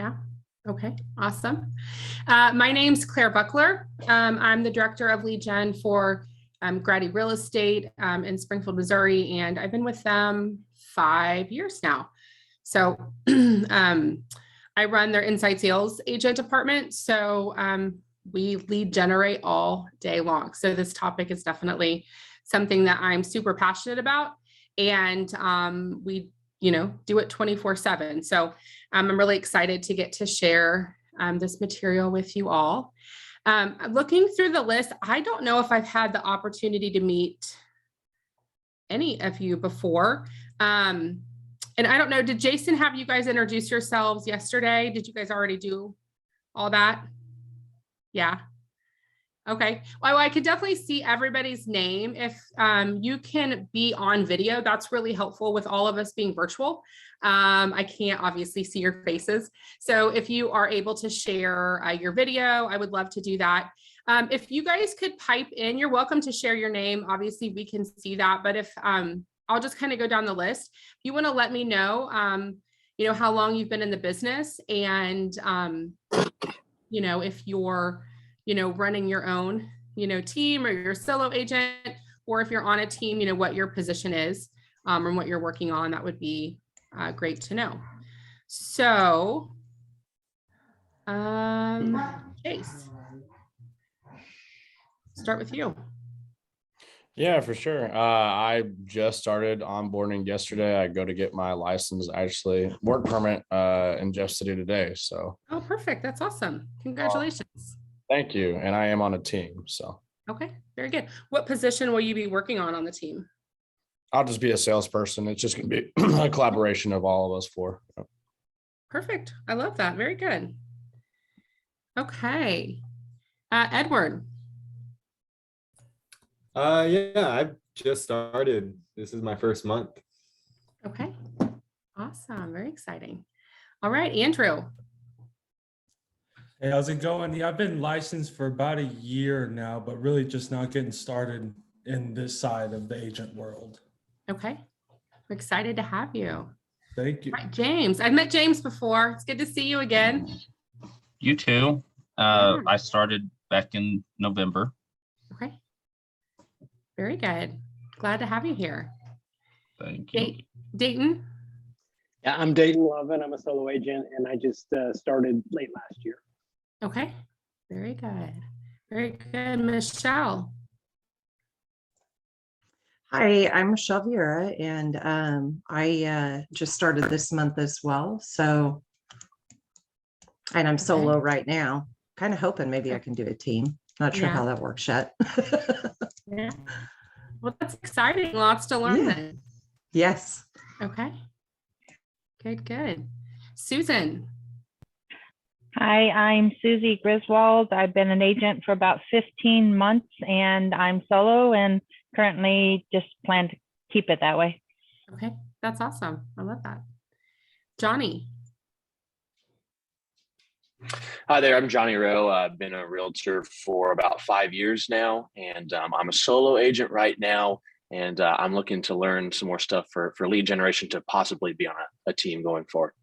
Yeah. Okay. Awesome. My name's Claire Buckler. I'm the director of lead gen for Grady Real Estate in Springfield, Missouri, and I've been with them 5 years now. So I run their inside sales agent department. So we lead generate all day long. So this topic is definitely something that I'm super passionate about. And we, do it 24/7. So I'm really excited to get to share this material with you all. Looking through the list, I don't know if I've had the opportunity to meet any of you before. And I don't know, did Jason have you guys introduce yourselves yesterday? Did you guys already do all that? Yeah. Okay. Well, I could definitely see everybody's name. If you can be on video, that's really helpful with all of us being virtual. I can't obviously see your faces. So if you are able to share your video, I would love to do that. If you guys could pipe in, you're welcome to share your name. Obviously, we can see that. But if I'll just kind of go down the list. If you want to let me know, how long you've been in the business and, if you're, running your own, team or your solo agent, or if you're on a team, what your position is and what you're working on, that would be great to know. So, Chase, start with you. Yeah, for sure. I just started onboarding yesterday. I go to get my license, actually work permit in Jeff City today. So. Oh, perfect. That's awesome. Congratulations. Thank you. And I am on a team. So. Okay, very good. What position will you be working on the team? I'll just be a salesperson. It's just going to be a collaboration of all of us four. Perfect. I love that. Very good. Okay. Edward. Yeah, I've just started. This is my first month. Okay. Awesome. Very exciting. All right, Andrew. Hey, how's it going? Yeah, I've been licensed for about a year now, but really just now getting started in this side of the agent world. Okay. We're excited to have you. Thank you. All right, James. I've met James before. It's good to see you again. You too. I started back in November. Okay. Very good. Glad to have you here. Thank you. Dayton. Yeah, I'm Dayton Lovin. I'm a solo agent, and I just started late last year. Okay. Very good. Very good. Michelle. Hi, I'm Michelle Vieira, and I just started this month as well. So, and I'm solo right now. Kind of hoping maybe I can do a team. Not sure how that works yet. Yeah. Well, that's exciting. Lots to learn then. Yes. Okay. Good. Susan. Hi, I'm Susie Griswold. I've been an agent for about 15 months and I'm solo and currently just plan to keep it that way. Okay, that's awesome. I love that. Johnny. Hi there, I'm Johnny Rowe. I've been a realtor for about 5 years now, and I'm a solo agent right now, and I'm looking to learn some more stuff for lead generation to possibly be on a team going forward.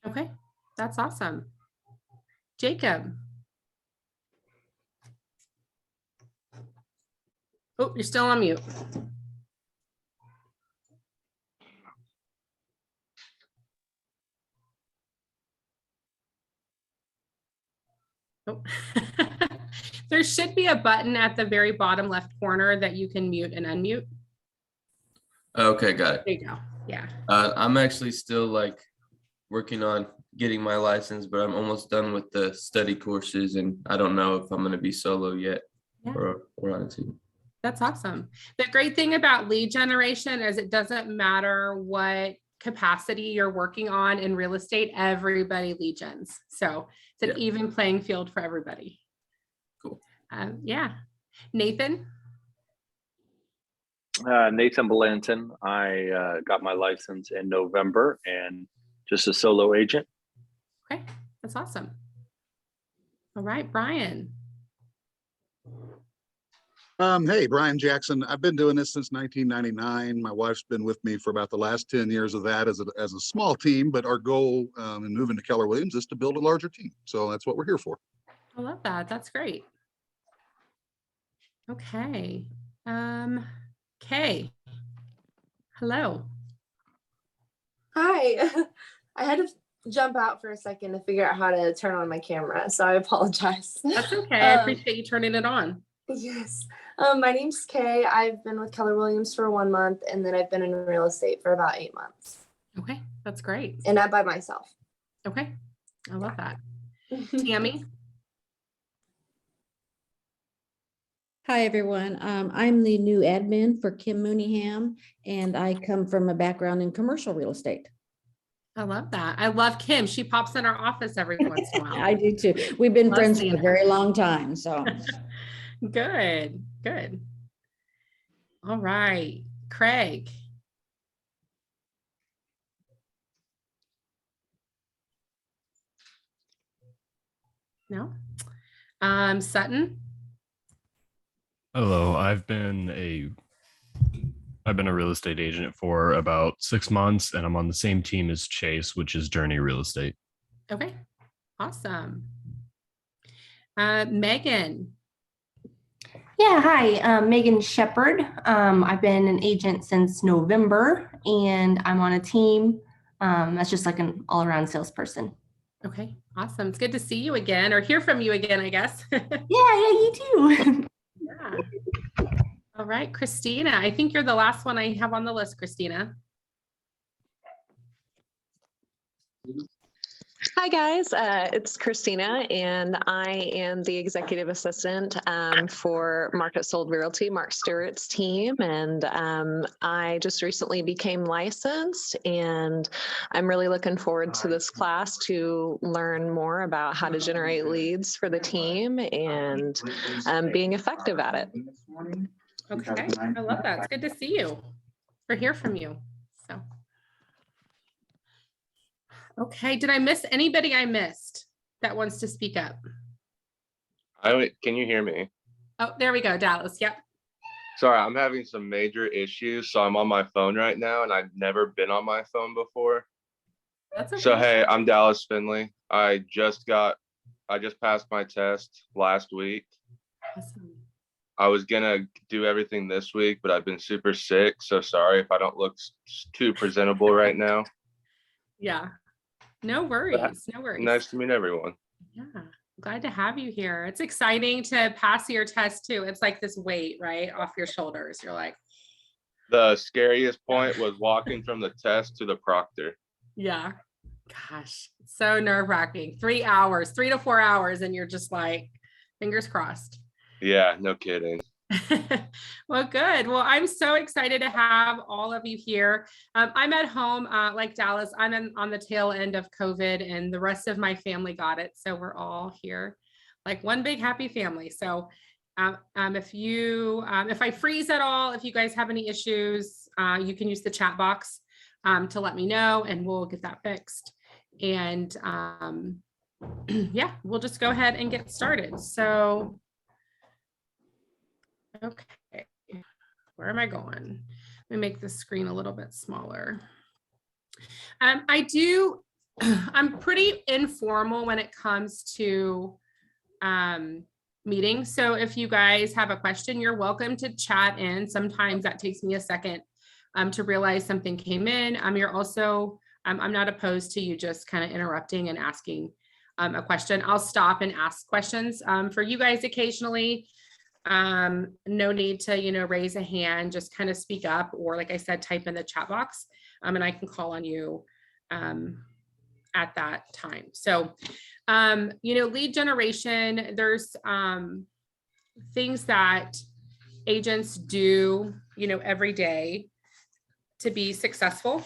Okay, that's awesome. Jacob. Oh, you're still on mute. Oh. There should be a button at the very bottom left corner that you can mute and unmute. Okay, got it. There you go. Yeah. I'm actually still working on getting my license, but I'm almost done with the study courses, and I don't know if I'm going to be solo yet or on a team. That's awesome. The great thing about lead generation is it doesn't matter what capacity you're working on in real estate, everybody lead gens. So it's an even playing field for everybody. Cool. Nathan. Nathan Belanton. I got my license in November and just a solo agent. Okay, that's awesome. All right, Brian. Hey, Brian Jackson. I've been doing this since 1999. My wife's been with me for about the last 10 years of that as a small team, but our goal in moving to Keller Williams is to build a larger team. So that's what we're here for. I love that. That's great. Okay. Kay. Hello. Hi. I had to jump out for a second to figure out how to turn on my camera, so I apologize. That's okay. I appreciate you turning it on. Yes. My name's Kay. I've been with Keller Williams for 1 month, and then I've been in real estate for about 8 months. Okay, that's great. And I'm by myself. Okay, I love that. Tammy. Hi, everyone. I'm the new admin for Kim Mooneyham, and I come from a background in commercial real estate. I love that. I love Kim. She pops in our office every once in a while. I do too. We've been Love friends seeing for a her. very long time, so. Good, good. All right, Craig. No. Sutton. Hello, I've been a real estate agent for about 6 months, and I'm on the same team as Chase, which is Journey Real Estate. Okay, awesome. Megan. Yeah, hi, Megan Shepherd. I've been an agent since November, and I'm on a team that's just like an all-around salesperson. Okay, awesome. It's good to see you again, or hear from you again, I guess. Yeah, you too. Yeah. All right, Christina. I think you're the last one I have on the list, Christina. Hi guys, it's Christina, and I am the executive assistant for Market Sold Realty, Mark Stewart's team, and I just recently became licensed, and I'm really looking forward to this class to learn more about how to generate leads for the team and being effective at it. Okay, I love that. It's good to see you or hear from you. So. Okay, did I miss anybody I missed that wants to speak up? Can you hear me? Oh, there we go, Dallas. Yep. Sorry, I'm having some major issues, so I'm on my phone right now, and I've never been on my phone before. That's okay. So hey, I'm Dallas Finley. I just passed my test last week. Awesome. I was gonna do everything this week, but I've been super sick, so sorry if I don't look too presentable right now. Yeah. No worries. No worries. Nice to meet everyone. Yeah. Glad to have you here. It's exciting to pass your test too. It's like this weight, right, off your shoulders. You're like, The scariest point was walking from the test to the proctor. yeah. Gosh, so nerve-wracking. 3 hours, 3 to 4 hours, and you're just like, fingers crossed. Yeah, no kidding. Well, good. Well, I'm so excited to have all of you here. I'm at home, like Dallas. I'm on the tail end of COVID, and the rest of my family got it. So we're all here, like one big happy family. So if I freeze at all, if you guys have any issues, you can use the chat box to let me know, and we'll get that fixed. And yeah, we'll just go ahead and get started. So. Okay, where am I going? Let me make the screen a little bit smaller. I'm pretty informal when it comes to meetings. So if you guys have a question, you're welcome to chat in. Sometimes that takes me a second to realize something came in. You're also, I'm not opposed to you just kind of interrupting and asking a question. I'll stop and ask questions for you guys occasionally. No need to, raise a hand, just kind of speak up, or like I said, type in the chat box, and I can call on you at that time. So, lead generation, there's things that agents do, every day to be successful.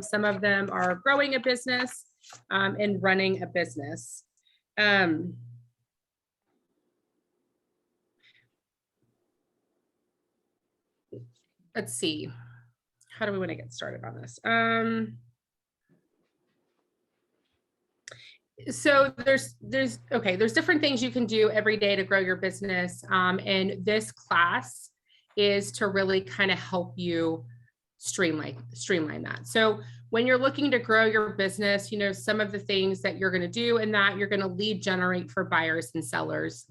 Some of them are growing a business and running a business. Let's see. How do we want to get started on this? So there's different things you can do every day to grow your business. And this class is to really kind of help you streamline that. So when you're looking to grow your business, some of the things that you're going to do in that, you're going to lead generate for buyers and sellers.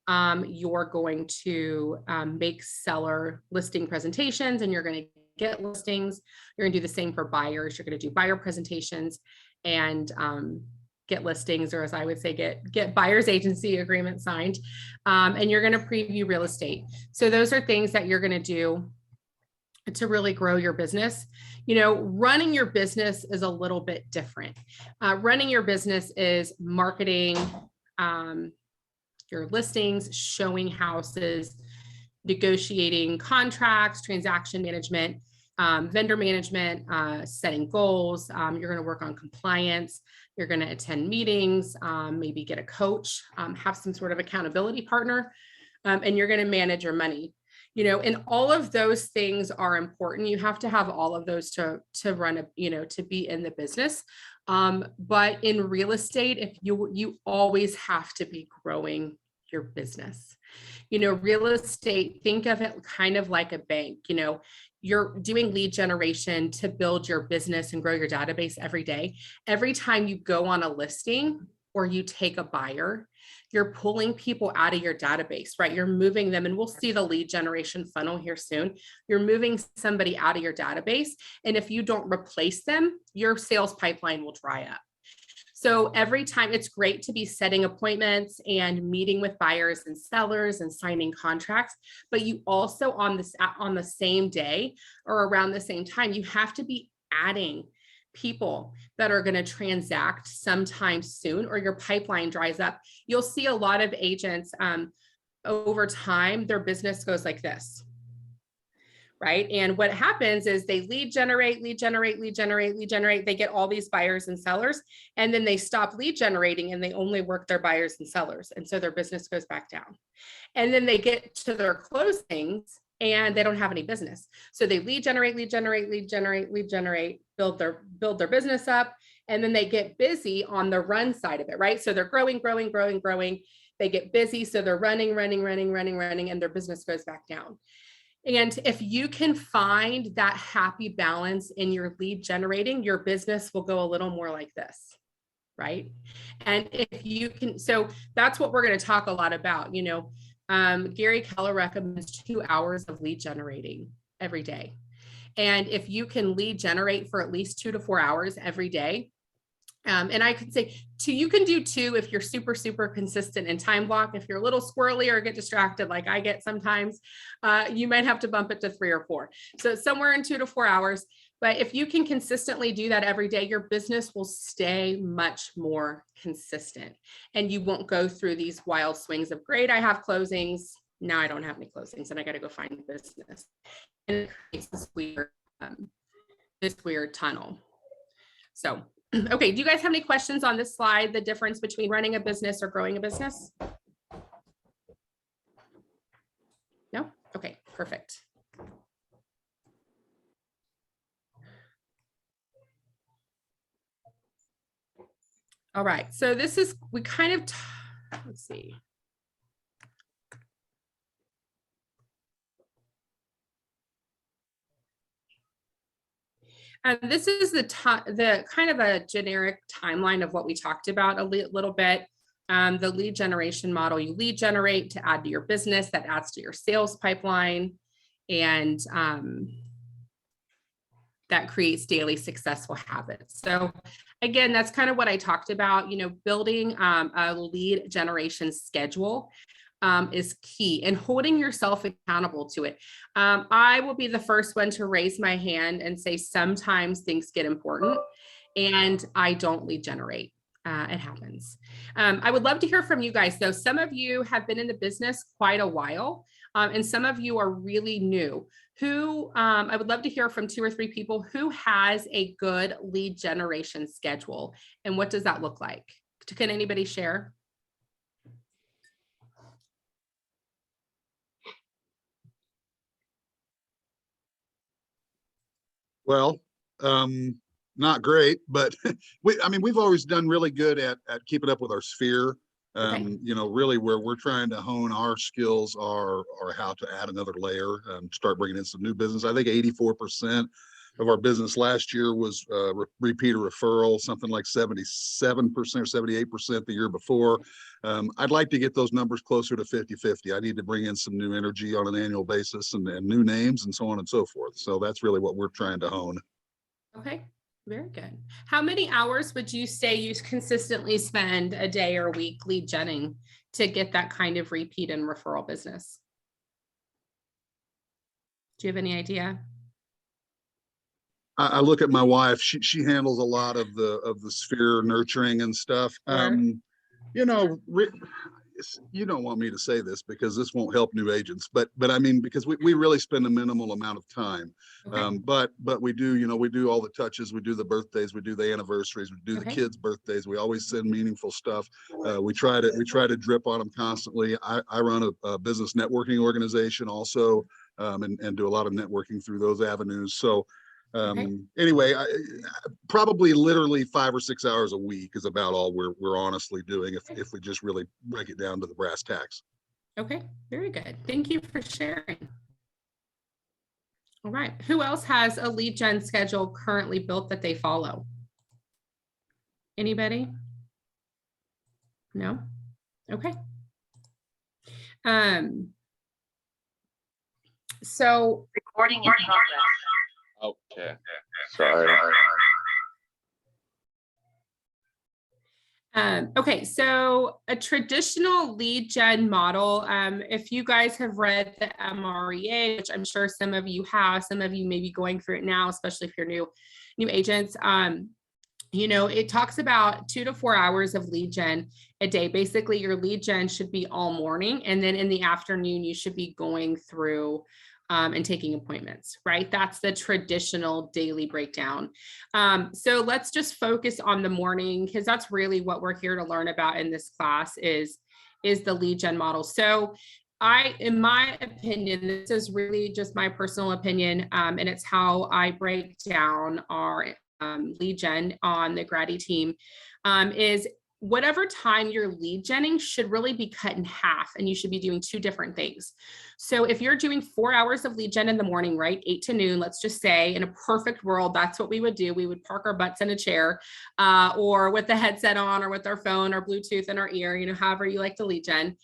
You're going to make seller listing presentations, and you're going to get listings. You're going to do the same for buyers. You're going to do buyer presentations and get listings, or as I would say, get buyer's agency agreement signed. And you're going to preview real estate. So those are things that you're going to do to really grow your business. Running your business is a little bit different. Running your business is marketing your listings, showing houses, negotiating contracts, transaction management, vendor management, setting goals. You're going to work on compliance. You're going to attend meetings, maybe get a coach, have some sort of accountability partner, and you're going to manage your money. And all of those things are important. You have to have all of those to run to be in the business. But in real estate, if you always have to be growing your business. Real estate, think of it kind of like a bank. You're doing lead generation to build your business and grow your database every day. Every time you go on a listing or you take a buyer, you're pulling people out of your database, right? You're moving them, and we'll see the lead generation funnel here soon. You're moving somebody out of your database. And if you don't replace them, your sales pipeline will dry up. So every time, it's great to be setting appointments and meeting with buyers and sellers and signing contracts, but you also on the same day or around the same time, you have to be adding people that are going to transact sometime soon, or your pipeline dries up. You'll see a lot of agents over time, their business goes like this. Right. And what happens is they lead generate. They get all these buyers and sellers, and then they stop lead generating and they only work their buyers and sellers. And so their business goes back down. And then they get to their closings and they don't have any business. So they lead generate, build their business up. And then they get busy on the run side of it. Right. So they're growing. They get busy. So they're running, and their business goes back down. And if you can find that happy balance in your lead generating, your business will go a little more like this, right? And if you can, so that's what we're going to talk a lot about. Gary Keller recommends 2 hours of lead generating every day. And if you can lead generate for at least 2 to 4 hours every day, and I could say you can do 2 if you're super, super consistent in time block. If you're a little squirrely or get distracted like I get sometimes, you might have to bump it to 3 or 4. So somewhere in 2 to 4 hours. But if you can consistently do that every day, your business will stay much more consistent. And you won't go through these wild swings of, great, I have closings. Now I don't have any closings and I got to go find business. And it creates this weird tunnel. So okay, do you guys have any questions on this slide, the difference between running a business or growing a business? No? Okay, perfect. All right, so this is, we kind of, let's see. And this is the kind of a generic timeline of what we talked about a little bit. The lead generation model, you lead generate to add to your business, that adds to your sales pipeline, and that creates daily successful habits. So again, that's kind of what I talked about, building a lead generation schedule is key, and holding yourself accountable to it. I will be the first one to raise my hand and say sometimes things get important and I don't lead generate. It happens. I would love to hear from you guys though. Some of you have been in the business quite a while, and some of you are really new. I would love to hear from 2 or 3 people who has a good lead generation schedule, and what does that look like? Can anybody share? Well, not great, but we've always done really good at keeping up with our sphere. Really where we're trying to hone our skills are how to add another layer and start bringing in some new business. I think 84% of our business last year was repeat or referral, something like 77% or 78% the year before. I'd like to get those numbers closer to 50-50. I need to bring in some new energy on an annual basis and new names and so on and so forth. So that's really what we're trying to hone. Okay. Very good. How many hours would you say you consistently spend a day or week lead genning to get that kind of repeat and referral business? Do you have any idea? I look at my wife. She handles a lot of the sphere nurturing and stuff. Sure. You don't want me to say this because this won't help new agents, but I mean, because we really spend a minimal amount of time. Okay. But we do, we do all the touches, we do the birthdays, we do the anniversaries, we do the kids' birthdays. We always send meaningful stuff. We try to drip on them constantly. I run a business networking organization also, and do a lot of networking through those avenues. So anyway, probably literally 5 or 6 hours a week is about all we're honestly doing if we just really break it down to the brass tacks. Okay, very good. Thank you for sharing. All right, who else has a lead gen schedule currently built that they follow? Anybody? No? Okay. So recording in progress. Okay. Sorry. Okay, so a traditional lead gen model, if you guys have read the MREA, which I'm sure some of you have, some of you may be going through it now, especially if you're new agents, it talks about 2 to 4 hours of lead gen a day. Basically, your lead gen should be all morning, and then in the afternoon, you should be going through and taking appointments, right? That's the traditional daily breakdown. So let's just focus on the morning because that's really what we're here to learn about in this class is the lead gen model. So in my opinion, this is really just my personal opinion, and it's how I break down our lead gen on the Grady team, is whatever time you're lead genning should really be cut in half, and you should be doing 2 different things. So if you're doing 4 hours of lead gen in the morning, right, 8 to noon, let's just say in a perfect world, that's what we would do. We would park our butts in a chair or with the headset on or with our phone or Bluetooth in our ear, however you like to lead gen.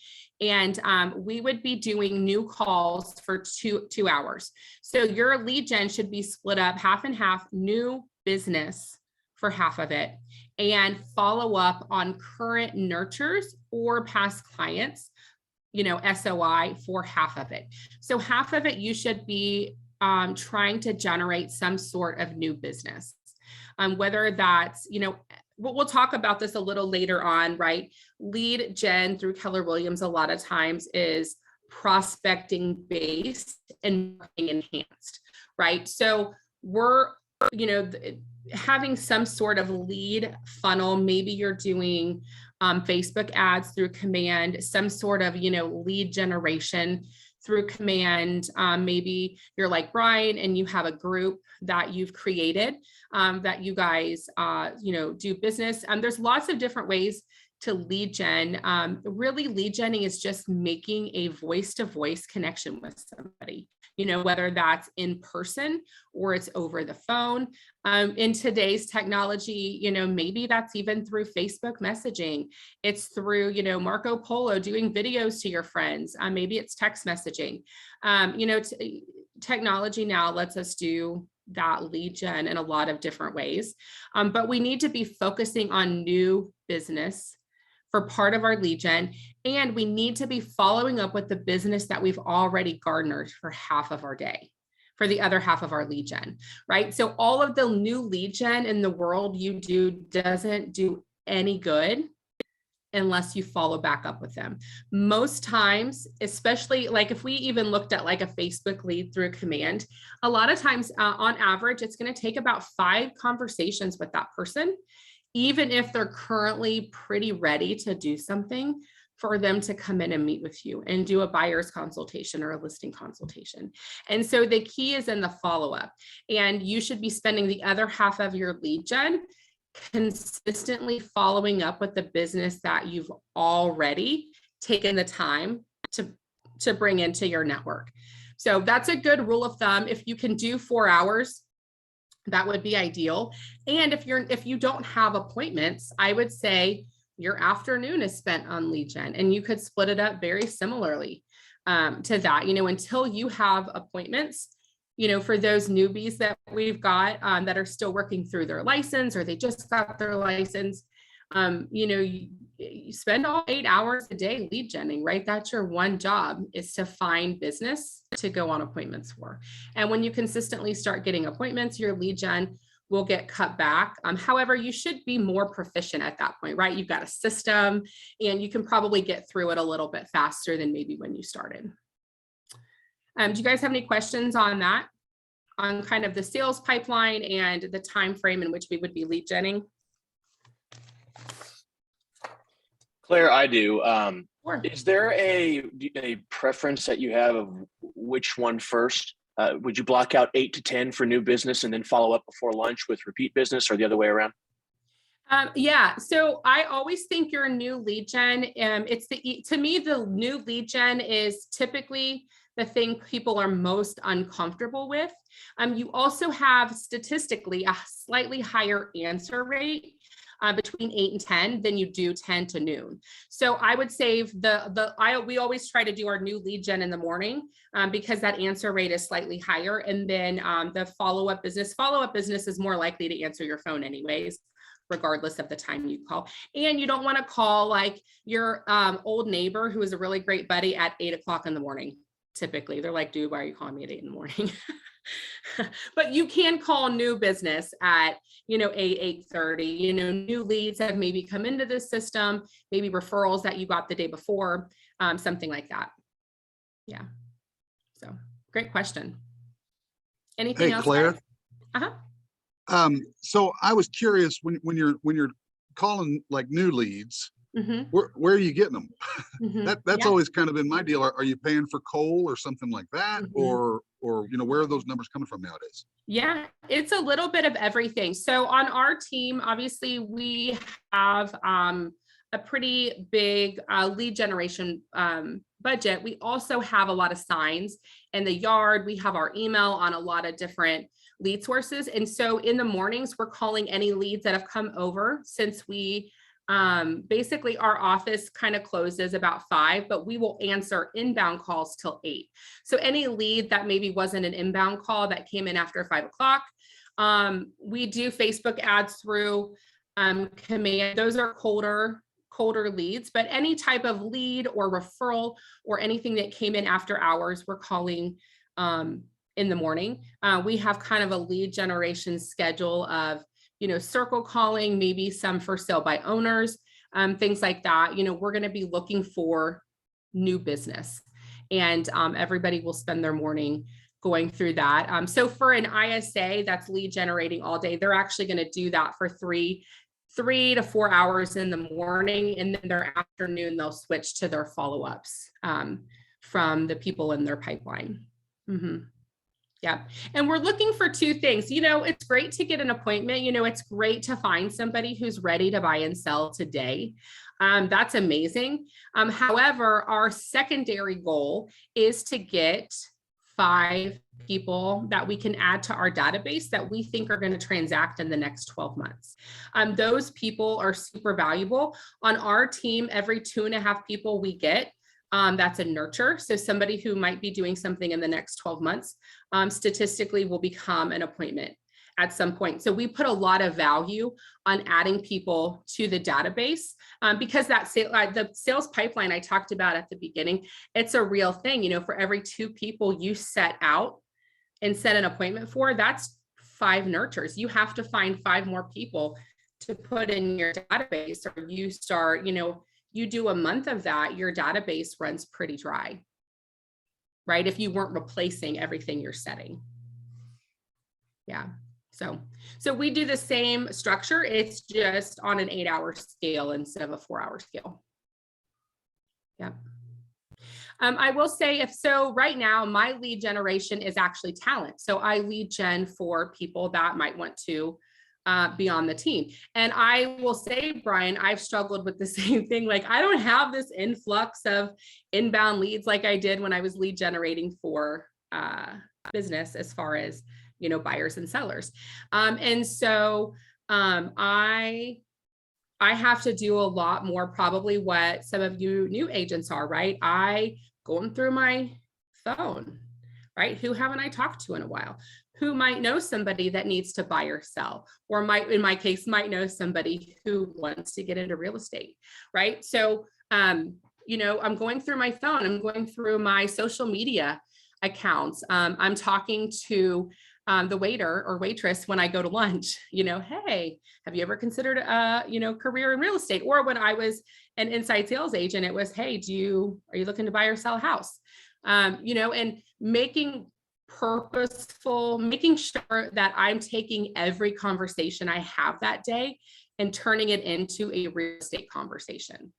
And we would be doing new calls for two hours. So your lead gen should be split up half and half, new business for half of it, and follow up on current nurtures or past clients, SOI for half of it. So half of it, you should be trying to generate some sort of new business, whether that's, we'll talk about this a little later on, right? Lead gen through Keller Williams a lot of times is prospecting based and marketing enhanced, right? So we're, having some sort of lead funnel. Maybe you're doing Facebook ads through command, some sort of, lead generation through command. Maybe you're like Brian and you have a group that you've created that you guys, do business. There's lots of different ways to lead gen. Really, lead genning is just making a voice-to-voice connection with somebody, whether that's in person or it's over the phone. In today's technology, maybe that's even through Facebook messaging. It's through, Marco Polo doing videos to your friends. Maybe it's text messaging. Technology now lets us do that lead gen in a lot of different ways. But we need to be focusing on new business for part of our lead gen, and we need to be following up with the business that we've already garnered for half of our day, for the other half of our lead gen, right? So all of the new lead gen in the world you do doesn't do any good unless you follow back up with them. Most times, especially like if we even looked at like a Facebook lead through command, a lot of times on average, it's going to take about 5 conversations with that person. Even if they're currently pretty ready to do something, for them to come in and meet with you and do a buyer's consultation or a listing consultation. And so the key is in the follow-up, and you should be spending the other half of your lead gen consistently following up with the business that you've already taken the time to bring into your network. So that's a good rule of thumb. If you can do 4 hours, that would be ideal. And if you don't have appointments, I would say your afternoon is spent on lead gen, and you could split it up very similarly to that, until you have appointments, for those newbies that we've got that are still working through their license, or they just got their license, you spend all 8 hours a day lead genning, right? That's your one job, is to find business to go on appointments for. And when you consistently start getting appointments, your lead gen will get cut back. However, you should be more proficient at that point, right? You've got a system, and you can probably get through it a little bit faster than maybe when you started. Do you guys have any questions on that? On kind of the sales pipeline and the time frame in which we would be lead genning? Claire, I do. Is there a preference that you have of which one first? Would you block out 8 to 10 for new business and then follow up before lunch with repeat business, or the other way around? Yeah, so I always think your new lead gen, to me, the new lead gen is typically the thing people are most uncomfortable with. You also have statistically a slightly higher answer rate between 8 and 10 than you do 10 to noon. So I would save we always try to do our new lead gen in the morning because that answer rate is slightly higher. And then the follow-up business is more likely to answer your phone anyways, regardless of the time you call. And you don't want to call like your old neighbor who is a really great buddy at 8 o'clock in the morning. Typically, they're like, dude, why are you calling me at 8 in the morning? But you can call new business at, 8:30, new leads have maybe come into the system, maybe referrals that you got the day before, something like that. Yeah. So great question. Anything else? Claire. Uh-huh. So I was curious, when you're calling like new leads, Mm-hmm. where are you getting them? Mm-hmm. That's always kind of been my deal. Are you paying for coal or something like that? Mm-hmm. Or where are those numbers coming from nowadays? Yeah, it's a little bit of everything. So on our team, obviously we have a pretty big lead generation budget. We also have a lot of signs in the yard. We have our email on a lot of different lead sources. And so in the mornings, we're calling any leads that have come over, since we basically our office kind of closes about 5, but we will answer inbound calls till 8. So any lead that maybe wasn't an inbound call that came in after 5 o'clock, we do Facebook ads through command. Those are colder leads, but any type of lead or referral or anything that came in after hours, we're calling in the morning. We have kind of a lead generation schedule of circle calling, maybe some for sale by owners, things like that. We're going to be looking for new business, and everybody will spend their morning going through that. So for an ISA that's lead generating all day, they're actually going to do that for 3 to 4 hours in the morning, and then their afternoon, they'll switch to their follow-ups from the people in their pipeline. Mm-hmm. Yeah. And we're looking for 2 things. It's great to get an appointment. It's great to find somebody who's ready to buy and sell today. That's amazing. However, our secondary goal is to get 5 people that we can add to our database that we think are going to transact in the next 12 months. Those people are super valuable. On our team, every 2.5 people we get, that's a nurture. So somebody who might be doing something in the next 12 months, statistically will become an appointment at some point. So we put a lot of value on adding people to the database because the sales pipeline I talked about at the beginning, it's a real thing. For every 2 people you set out and set an appointment for, that's 5 nurtures. You have to find 5 more people to put in your database, or you start, you do a month of that, your database runs pretty dry, right? If you weren't replacing everything you're setting. Yeah. So we do the same structure. It's just on an 8-hour scale instead of a 4-hour scale. Yeah. I will say right now my lead generation is actually talent. So I lead gen for people that might want to be on the team. And I will say, Brian, I've struggled with the same thing. Like I don't have this influx of inbound leads like I did when I was lead generating for business as far as, buyers and sellers. And so I have to do a lot more, probably what some of you new agents are, right? I going through my phone, right? Who haven't I talked to in a while? Who might know somebody that needs to buy or sell, or in my case, might know somebody who wants to get into real estate, right? So, I'm going through my phone, I'm going through my social media accounts. I'm talking to the waiter or waitress when I go to lunch, hey, have you ever considered career in real estate? Or when I was an inside sales agent, it was, hey, are you looking to buy or sell a house? And making sure that I'm taking every conversation I have that day and turning it into a real estate conversation.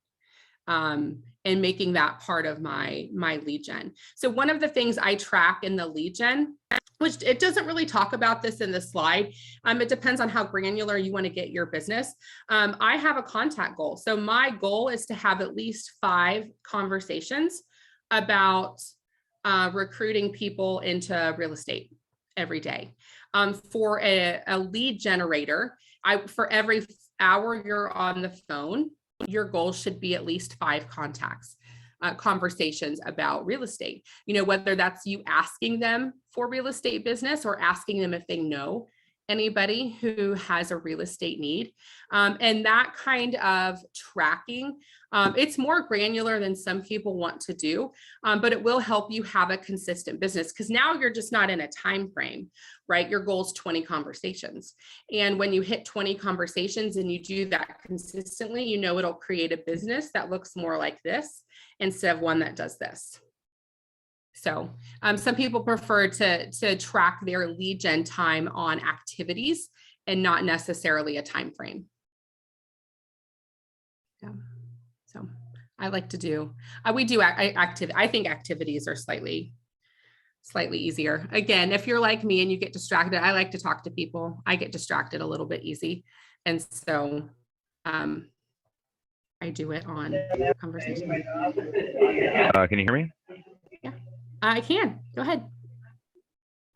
And making that part of my lead gen. So one of the things I track in the lead gen, which it doesn't really talk about this in the slide. It depends on how granular you want to get your business. I have a contact goal. So my goal is to have at least 5 conversations about recruiting people into real estate every day. For a lead generator, for every hour you're on the phone, your goal should be at least 5 conversations about real estate. Whether that's you asking them for real estate business or asking them if they know anybody who has a real estate need. And that kind of tracking, it's more granular than some people want to do, but it will help you have a consistent business because now you're just not in a time frame, right? Your goal is 20 conversations. And when you hit 20 conversations and you do that consistently, it'll create a business that looks more like this instead of one that does this. So some people prefer to track their lead gen time on activities and not necessarily a time frame. Yeah. So I like to do, we do activity. I think activities are slightly easier. Again, if you're like me and you get distracted, I like to talk to people. I get distracted a little bit easy. And so I do it on conversation. Can you hear me? Yeah, I can. Go ahead.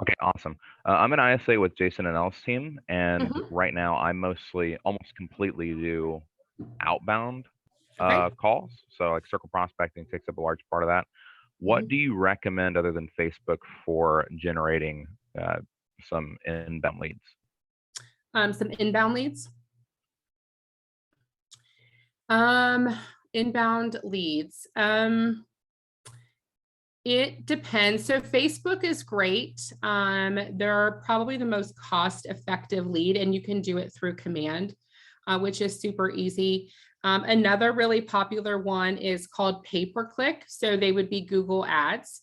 Okay, awesome. I'm an ISA with Jason and Elle's team, and right now I almost completely do outbound calls. So like circle prospecting takes up a large part of that. What do you recommend other than Facebook for generating some inbound leads? Some inbound leads. Inbound leads. It depends. So Facebook is great. They're probably the most cost-effective lead, and you can do it through command, which is super easy. Another really popular one is called pay-per-click. So they would be Google ads.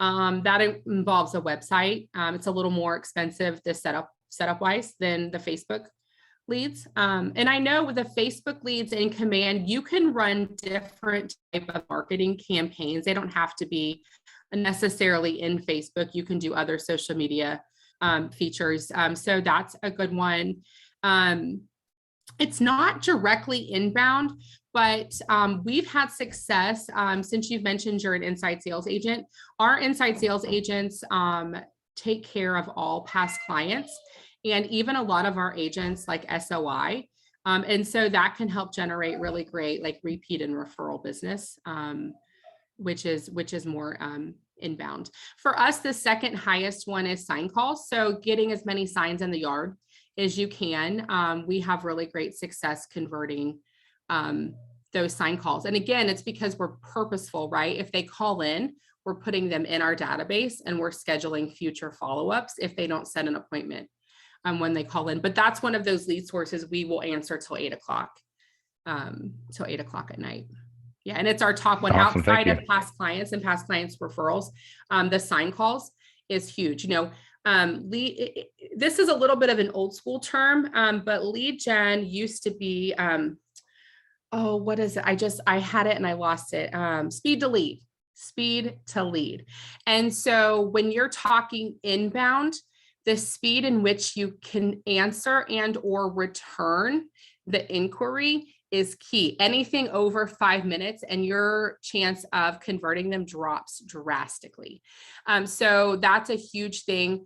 That involves a website. It's a little more expensive to setup wise than the Facebook leads. And I know with the Facebook leads in command, you can run different type of marketing campaigns. They don't have to be necessarily in Facebook. You can do other social media features. So that's a good one. It's not directly inbound, but we've had success since you've mentioned you're an inside sales agent. Our inside sales agents take care of all past clients, and even a lot of our agents like SOI. And so that can help generate really great like repeat and referral business, which is more inbound. For us, the second highest one is sign calls. So getting as many signs in the yard as you can. We have really great success converting those sign calls. And again, it's because we're purposeful, right? If they call in, we're putting them in our database and we're scheduling future follow-ups if they don't set an appointment when they call in. But that's one of those lead sources we will answer till 8 o'clock at night. Yeah, and it's our top one. Awesome, outside of past clients and past clients referrals. The sign calls is huge. This is a little bit of an old school term, but lead gen used to be oh, what is it? I had it and I lost it. Speed to lead. Speed to lead. And so when you're talking inbound, the speed in which you can answer and or return the inquiry is key. Anything over 5 minutes and your chance of converting them drops drastically. So that's a huge thing,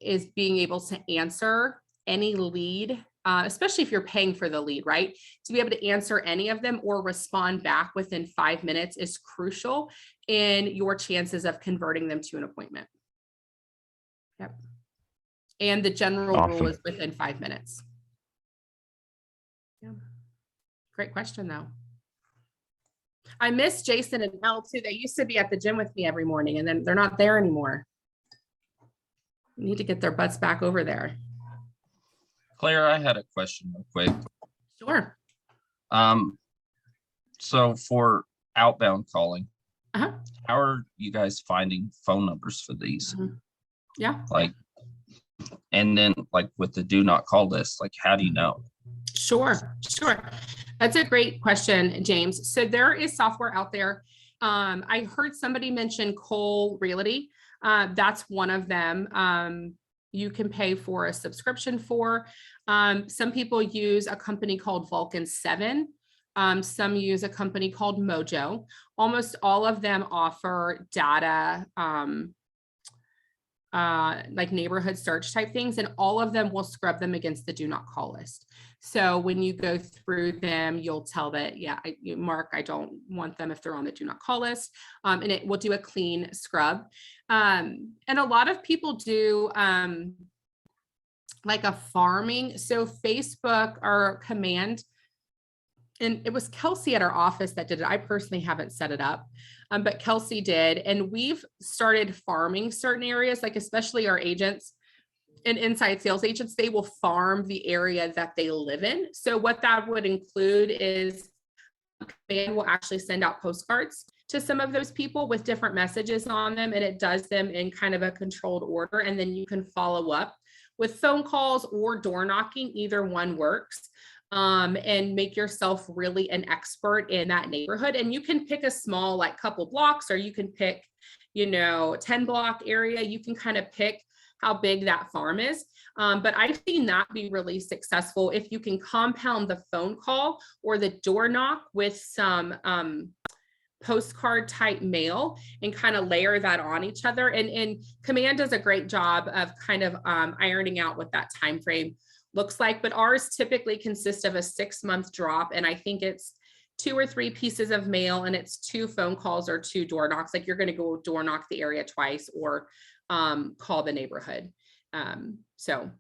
is being able to answer any lead, especially if you're paying for the lead, right? To be able to answer any of them or respond back within 5 minutes is crucial in your chances of converting them to an appointment. Yep. And the general rule is within 5 minutes. Yeah. Great question, though. I miss Jason and Elle too. They used to be at the gym with me every morning, and then they're not there anymore. We need to get their butts back over there. Claire, I had a question real quick. Sure. So for outbound calling, how are you guys finding phone numbers for these? Yeah. Like, and then like with the do not call list, like how do you know? Sure. That's a great question, James. So there is software out there. I heard somebody mention Cole Realty. That's one of them. You can pay for a subscription for. Some people use a company called Vulcan 7. Some use a company called Mojo. Almost all of them offer data, like neighborhood search type things, and all of them will scrub them against the do not call list. So when you go through them, you'll tell that, yeah, Mark, I don't want them if they're on the do not call list, and it will do a clean scrub. And a lot of people do like a farming. So Facebook or Command, and it was Kelsey at our office that did it. I personally haven't set it up, but Kelsey did. And we've started farming certain areas, like especially our agents and inside sales agents, they will farm the area that they live in. So what that would include is Command will actually send out postcards to some of those people with different messages on them, and it does them in kind of a controlled order. And then you can follow up with phone calls or door knocking, either one works. And make yourself really an expert in that neighborhood. And you can pick a small, like couple blocks, or you can pick, 10 block area. You can kind of pick how big that farm is. But I've seen that be really successful if you can compound the phone call or the door knock with some postcard type mail and kind of layer that on each other. And Command does a great job of kind of ironing out what that time frame looks like, but ours typically consists of a 6-month drop. And I think it's 2 or 3 pieces of mail, and it's 2 phone calls or 2 door knocks. Like you're going to go door knock the area twice or call the neighborhood. So,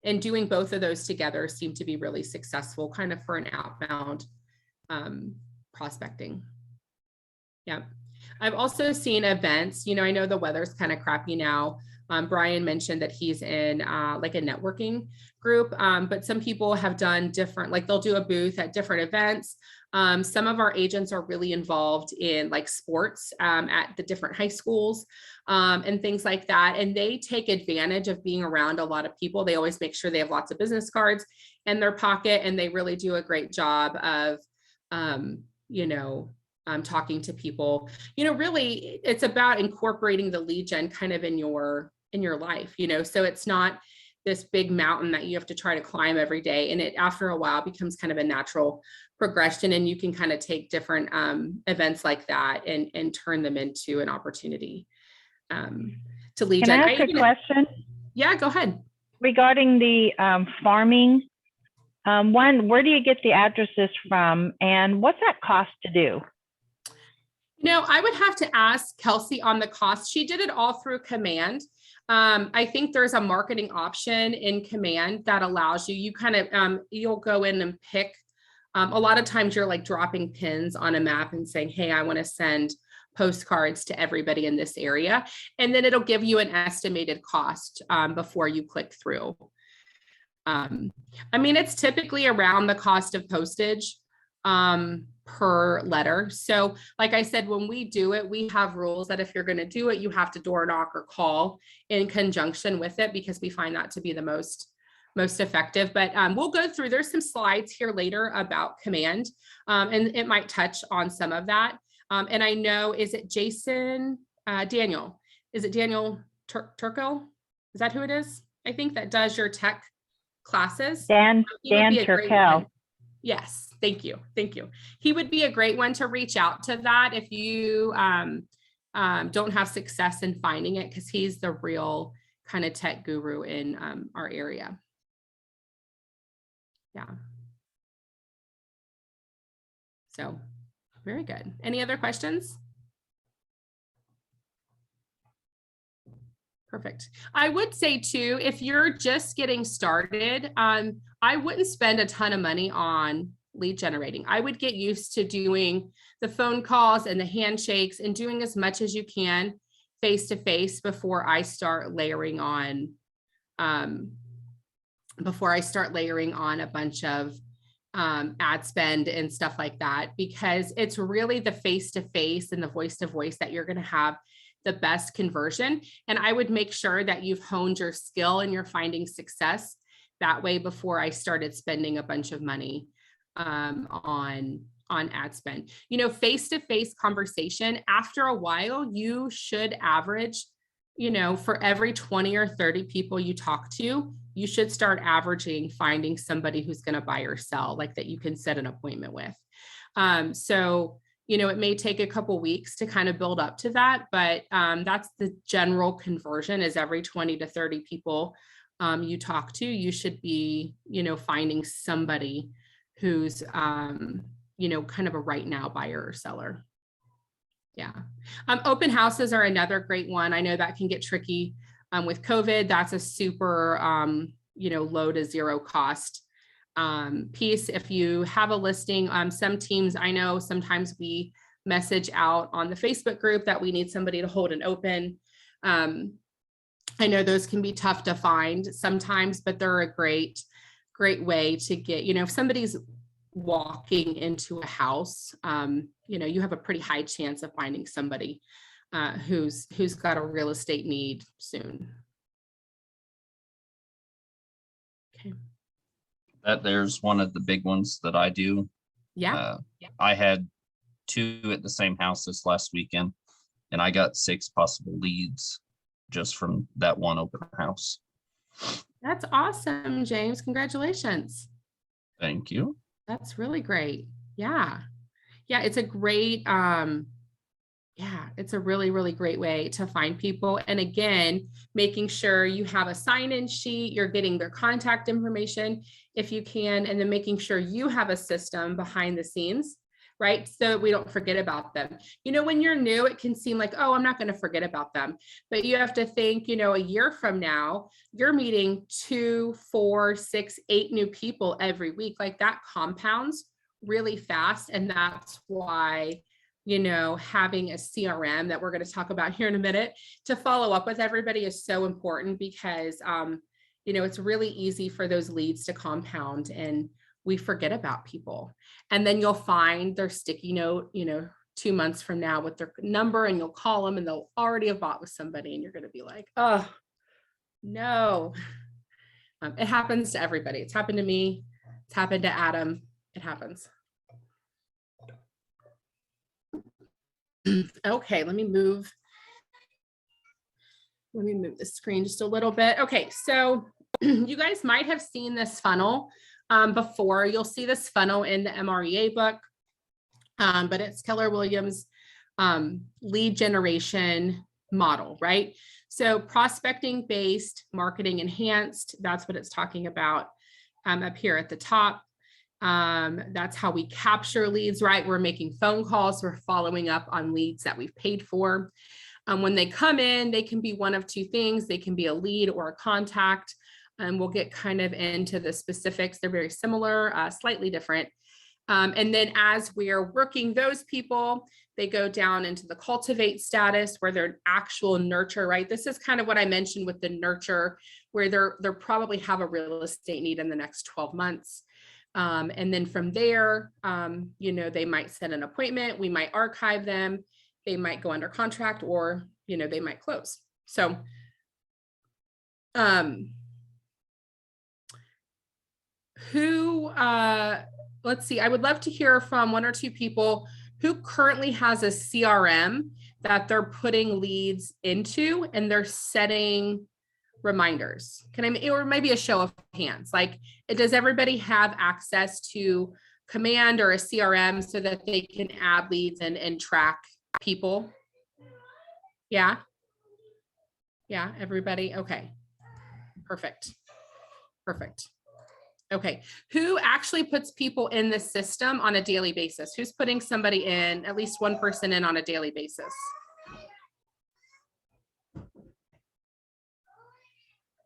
and doing both of those together seem to be really successful kind of for an outbound prospecting. Yeah. I've also seen events, I know the weather's kind of crappy now. Brian mentioned that he's in like a networking group, but some people have done different, like they'll do a booth at different events. Some of our agents are really involved in like sports at the different high schools and things like that. And they take advantage of being around a lot of people. They always make sure they have lots of business cards in their pocket, and they really do a great job of, talking to people. Really it's about incorporating the lead gen kind of in your life, so it's not this big mountain that you have to try to climb every day. And it, after a while, becomes kind of a natural progression, and you can kind of take different events like that and turn them into an opportunity to lead gen. Can I ask a question? Yeah, go ahead. Regarding the farming, one, where do you get the addresses from, and what's that cost to do? I would have to ask Kelsey on the cost. She did it all through Command. I think there's a marketing option in Command that allows you kind of, you'll go in and pick. A lot of times you're like dropping pins on a map and saying, hey, I want to send postcards to everybody in this area. And then it'll give you an estimated cost before you click through. It's typically around the cost of postage per letter. So like I said, when we do it, we have rules that if you're going to do it, you have to door knock or call in conjunction with it, because we find that to be the most most effective. But we'll go through, there's some slides here later about command, and it might touch on some of that. And I know, is it Jason, Daniel? Is it Daniel Turco? Is that who it is? I think that does your tech classes. Dan He would be a great Turkel. one. Yes, thank you. Thank you. He would be a great one to reach out to that if you don't have success in finding it, because he's the real kind of tech guru in our area. Yeah. So very good. Any other questions? Perfect. I would say too, if you're just getting started, I wouldn't spend a ton of money on lead generating. I would get used to doing the phone calls and the handshakes and doing as much as you can face to face before I start layering on a bunch of ad spend and stuff like that, because it's really the face to face and the voice to voice that you're going to have the best conversion. And I would make sure that you've honed your skill and you're finding success that way before I started spending a bunch of money on ad spend. You know, face-to-face conversation, after a while, you should average, you know, for every 20 or 30 people you talk to, you should start averaging finding somebody who's going to buy or sell, like that you can set an appointment with. So, you know, it may take a couple weeks to kind of build up to that, but that's the general conversion, is every 20 to 30 people you talk to, you should be, you know, finding somebody who's, you know, kind of a right now buyer or seller. Yeah. Open houses are another great one. I know that can get tricky with COVID. That's a super, you know, low to zero cost piece. If you have a listing, some teams, I know sometimes we message out on the Facebook group that we need somebody to hold an open. I know those can be tough to find sometimes, but they're a great way to get, you know, if somebody's walking into a house, you know, you have a pretty high chance of finding somebody who's got a real estate need soon. Okay. That there's one of the big ones that I do. Yeah. I had 2 at the same house this last weekend, and I got 6 possible leads just from that one open house. That's awesome, James. Congratulations. Thank you. That's really great. Yeah. Yeah, it's a great, it's a really, really great way to find people. And again, making sure you have a sign-in sheet, you're getting their contact information if you can, and then making sure you have a system behind the scenes, right? So we don't forget about them. You know, when you're new, it can seem like, oh, I'm not going to forget about them. But you have to think, you know, a year from now, you're meeting 2, 4, 6, 8 new people every week. Like that compounds really fast. And that's why, you know, having a CRM that we're going to talk about here in a minute to follow up with everybody is so important, because, you know, it's really easy for those leads to compound and we forget about people. And then you'll find their sticky note, you know, 2 months from now with their number, and you'll call them and they'll already have bought with somebody, and you're going to be like, oh, no. It happens to everybody. It's happened to me. It's happened to Adam. It happens. Okay, let me move the screen just a little bit. Okay, so you guys might have seen this funnel before. You'll see this funnel in the MREA book, but it's Keller Williams lead generation model, right? So prospecting based, marketing enhanced, that's what it's talking about up here at the top. That's how we capture leads, right? We're making phone calls, we're following up on leads that we've paid for. When they come in, they can be one of 2 things. They can be a lead or a contact. And we'll get kind of into the specifics. They're very similar, slightly different. And then as we are working those people, they go down into the cultivate status where they're an actual nurture, right? This is kind of what I mentioned with the nurture, where they're probably have a real estate need in the next 12 months. And then from there, you know, they might set an appointment, we might archive them, they might go under contract, or, you know, they might close. So, who, let's see, I would love to hear from one or two people who currently has a CRM that they're putting leads into and they're setting reminders. Or maybe a show of hands, like, does everybody have access to Command or a CRM so that they can add leads and track people? Yeah. Yeah, everybody. Okay. Perfect. Perfect. Okay. Who actually puts people in the system on a daily basis? Who's putting somebody in, at least one person in on a daily basis?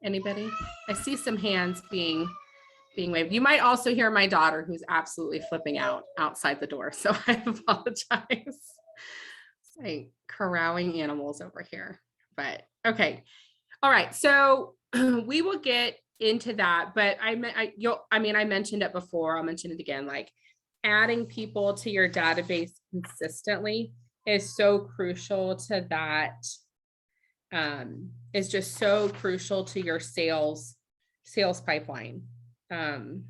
Anybody? I see some hands being waved. You might also hear my daughter, who's absolutely flipping out outside the door. So I apologize. It's like corralling animals over here, but okay. All right. So we will get into that, but I mentioned it before. I'll mention it again. Like, adding people to your database consistently is so crucial to that. Is just so crucial to your sales pipeline. You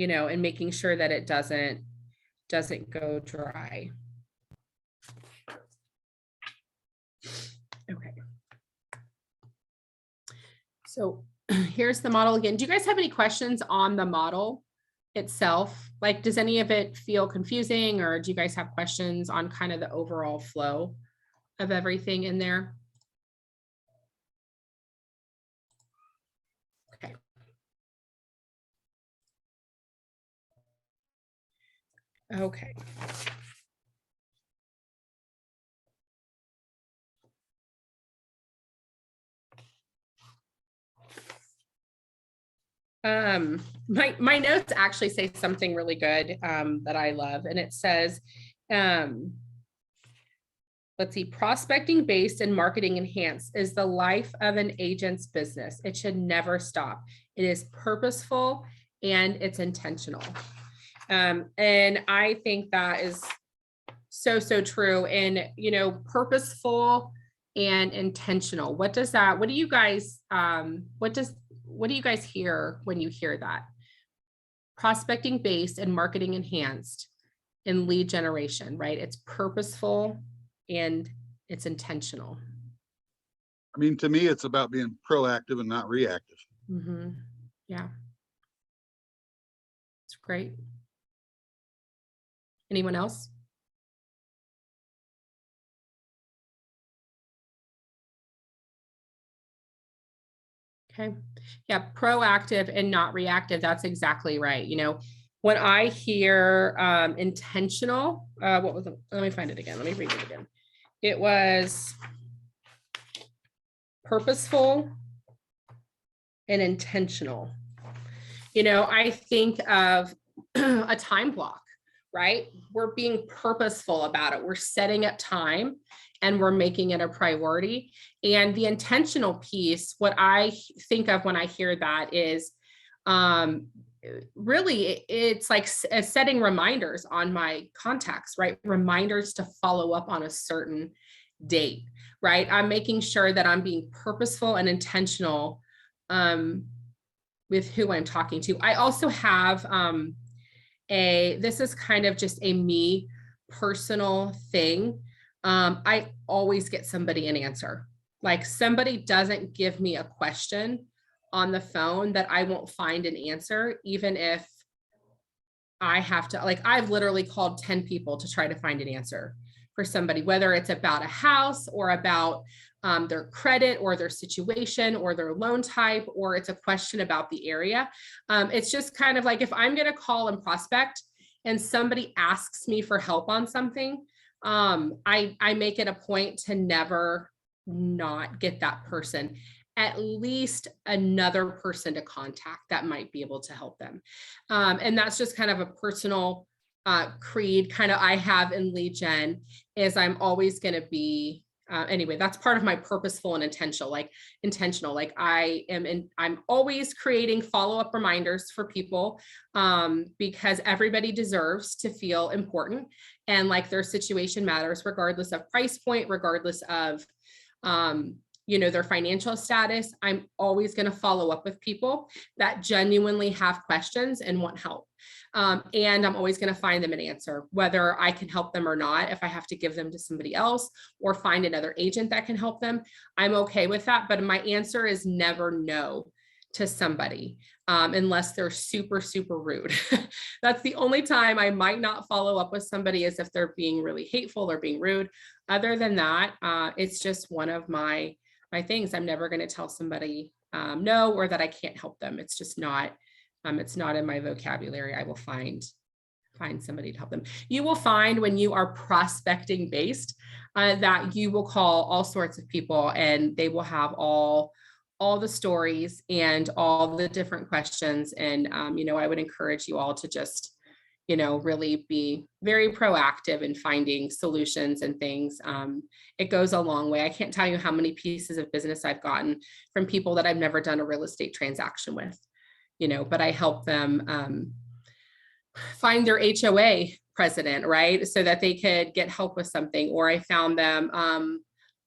know, and making sure that it doesn't go dry. Okay. So here's the model again. Do you guys have any questions on the model itself? Like, does any of it feel confusing, or do you guys have questions on kind of the overall flow of everything in there? Okay. Okay. My notes actually say something really good that I love, and it says, let's see, prospecting based and marketing enhanced is the life of an agent's business. It should never stop. It is purposeful and it's intentional. And I think that is so true. And, you know, purposeful and intentional. What does that, what do you guys hear when you hear that? Prospecting based and marketing enhanced in lead generation, right? It's purposeful and it's intentional. I mean, to me, it's about being proactive and not reactive. Mm-hmm. Yeah. It's great. Anyone else? Okay. Yeah. Proactive and not reactive. That's exactly right. You know, when I hear intentional, what was it? Let me find it again. Let me read it again. It was purposeful and intentional. You know, I think of a time block, right? We're being purposeful about it. We're setting up time and we're making it a priority. And the intentional piece, what I think of when I hear that is really, it's like setting reminders on my contacts, right? Reminders to follow up on a certain date, right? I'm making sure that I'm being purposeful and intentional with who I'm talking to. I also have this is kind of just a me personal thing. I always get somebody an answer. Like, somebody doesn't give me a question on the phone that I won't find an answer, even if I have to, like, I've literally called 10 people to try to find an answer for somebody, whether it's about a house or about their credit or their situation or their loan type, or it's a question about the area. It's just kind of like, if I'm going to call and prospect and somebody asks me for help on something, I make it a point to never not get that person at least another person to contact that might be able to help them. And that's just kind of a personal creed kind of I have in lead gen, is I'm always going to be anyway, that's part of my purposeful and intentional, like I'm always creating follow-up reminders for people because everybody deserves to feel important, and like their situation matters regardless of price point, regardless of their financial status. I'm always going to follow up with people that genuinely have questions and want help. And I'm always going to find them an answer, whether I can help them or not. If I have to give them to somebody else or find another agent that can help them, I'm okay with that. But my answer is never no to somebody, unless they're super, super rude. That's the only time I might not follow up with somebody, is if they're being really hateful or being rude. Other than that, it's just one of my things. I'm never going to tell somebody no, or that I can't help them. It's just not, it's not in my vocabulary. I will find somebody to help them. You will find when you are prospecting based that you will call all sorts of people, and they will have all the stories and all the different questions. And, I would encourage you all to just, really be very proactive in finding solutions and things. It goes a long way. I can't tell you how many pieces of business I've gotten from people that I've never done a real estate transaction with, but I help them find their HOA president, right? So that they could get help with something. Or I found them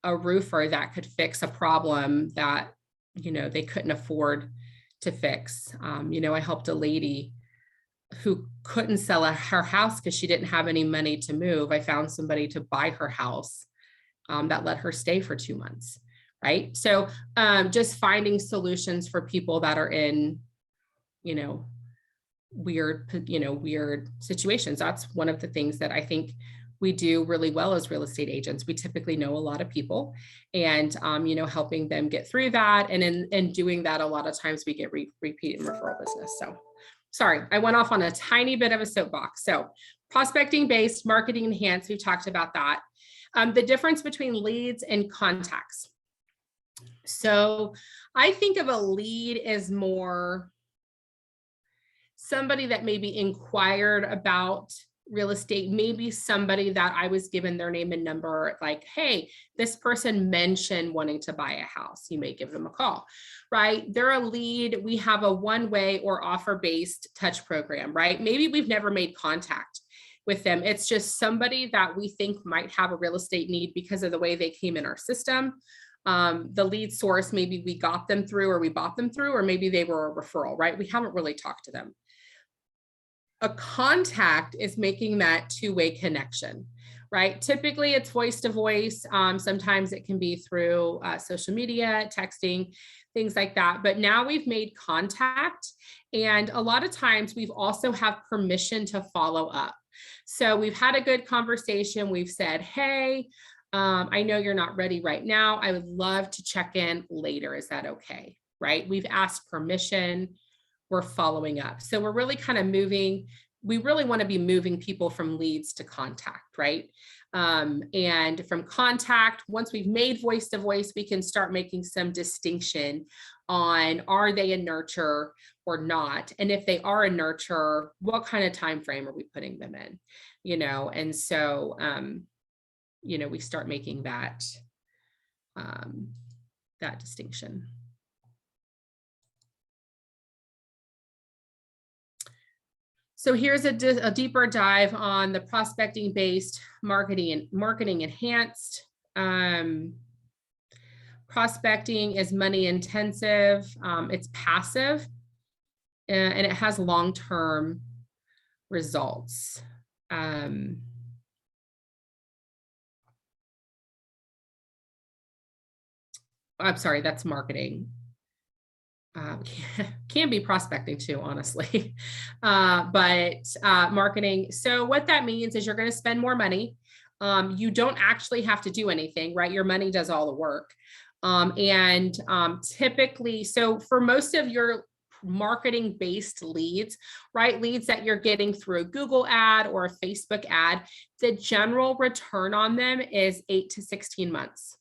a roofer that could fix a problem that, they couldn't afford to fix. I helped a lady who couldn't sell her house because she didn't have any money to move. I found somebody to buy her house that let her stay for 2 months, right? So just finding solutions for people that are in, weird situations. That's one of the things that I think we do really well as real estate agents. We typically know a lot of people, and helping them get through that. And in doing that, a lot of times we get repeat and referral business. So sorry, I went off on a tiny bit of a soapbox. So prospecting based, marketing enhanced, we talked about that. The difference between leads and contacts. So I think of a lead as more somebody that maybe inquired about real estate, maybe somebody that I was given their name and number, like, hey, this person mentioned wanting to buy a house. You may give them a call, right? They're a lead. We have a one-way or offer-based touch program, right? Maybe we've never made contact with them. It's just somebody that we think might have a real estate need because of the way they came in our system. The lead source, maybe we got them through, or we bought them through, or maybe they were a referral, right? We haven't really talked to them. A contact is making that two-way connection, right? Typically it's voice to voice. Sometimes it can be through social media, texting, things like that. But now we've made contact, and a lot of times we've also have permission to follow up. So we've had a good conversation. We've said, hey, I know you're not ready right now. I would love to check in later. Is that okay? Right? We've asked permission. We're following up. So we're really kind of moving. We really want to be moving people from leads to contact, right? And from contact, once we've made voice to voice, we can start making some distinction on, are they a nurture or not? And if they are a nurture, what kind of time frame are we putting them in? And so, we start making that, that distinction. So here's a deeper dive on the prospecting based marketing enhanced. Prospecting is money intensive. It's passive, and it has long-term results. I'm sorry, that's marketing. Can be prospecting too, honestly, but marketing. So what that means is you're going to spend more money. You don't actually have to do anything, right? Your money does all the work. Typically, so for most of your marketing based leads, right? Leads that you're getting through a Google ad or a Facebook ad, the general return on them is 8 to 16 months.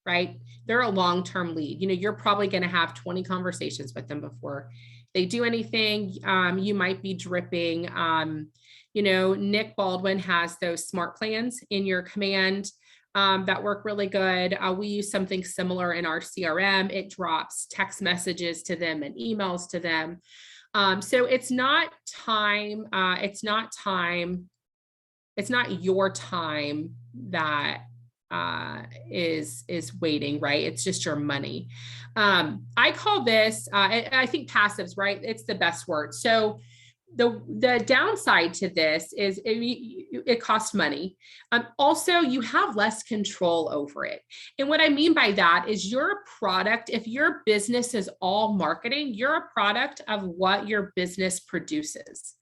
Right? They're a long-term lead. You're probably going to have 20 conversations with them before they do anything. You might be dripping. Nick Baldwin has those smart plans in your command that work really good. We use something similar in our CRM. It drops text messages to them and emails to them. So it's not time. It's not your time that is waiting, right? It's just your money. I call this, I think passives, right? It's the best word. So the downside to this is it costs money. Also, you have less control over it. And what I mean by that is you're a product. If your business is all marketing, you're a product of what your business produces,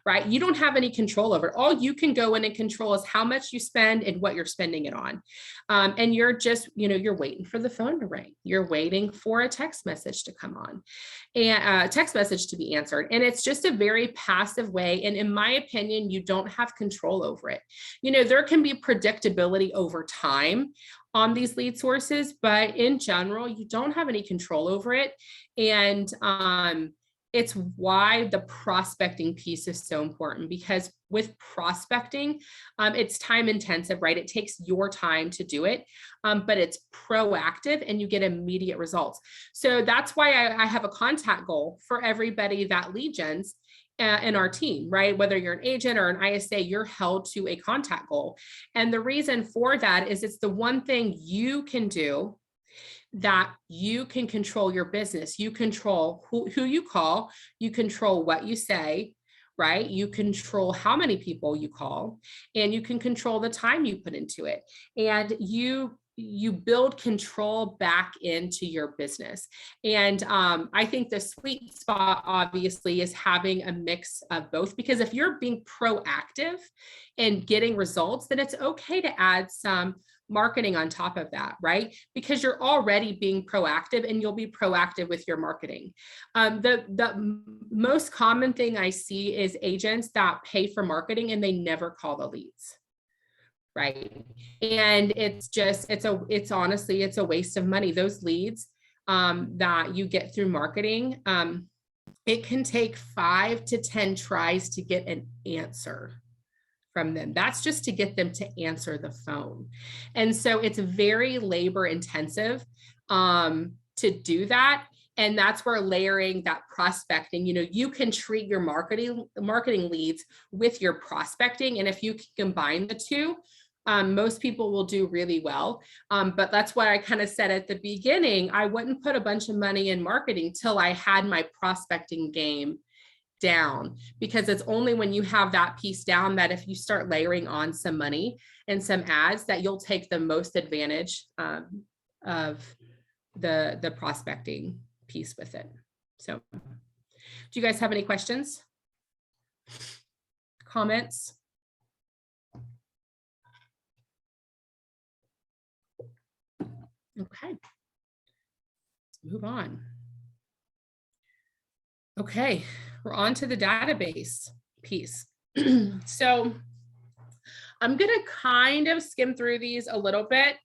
right? You don't have any control over it. All you can go in and control is how much you spend and what you're spending it on. And you're just, you're waiting for the phone to ring. You're waiting for a text message to come on and a text message to be answered. And it's just a very passive way. And in my opinion, you don't have control over it. There can be predictability over time on these lead sources, but in general, you don't have any control over it. And it's why the prospecting piece is so important, because with prospecting, it's time intensive, right? It takes your time to do it, but it's proactive and you get immediate results. So that's why I have a contact goal for everybody that lead gens in our team, right? Whether you're an agent or an ISA, you're held to a contact goal. And the reason for that is it's the one thing you can do that you can control your business. You control who you call, you control what you say, right? You control how many people you call, and you can control the time you put into it. And you build control back into your business. And I think the sweet spot obviously is having a mix of both, because if you're being proactive and getting results, then it's okay to add some marketing on top of that, right? Because you're already being proactive and you'll be proactive with your marketing. The most common thing I see is agents that pay for marketing and they never call the leads. Right. And it's honestly, it's a waste of money. Those leads that you get through marketing, it can take 5 to 10 tries to get an answer from them. That's just to get them to answer the phone. And so it's very labor intensive to do that. And that's where layering that prospecting, you can treat your marketing leads with your prospecting. And if you can combine the two, most people will do really well. But that's why I kind of said at the beginning, I wouldn't put a bunch of money in marketing till I had my prospecting game down, because it's only when you have that piece down that if you start layering on some money and some ads, that you'll take the most advantage of the prospecting piece with it. So do you guys have any questions, comments? Okay, let's move on. Okay, we're on to the database piece. So I'm going to kind of skim through these a little bit.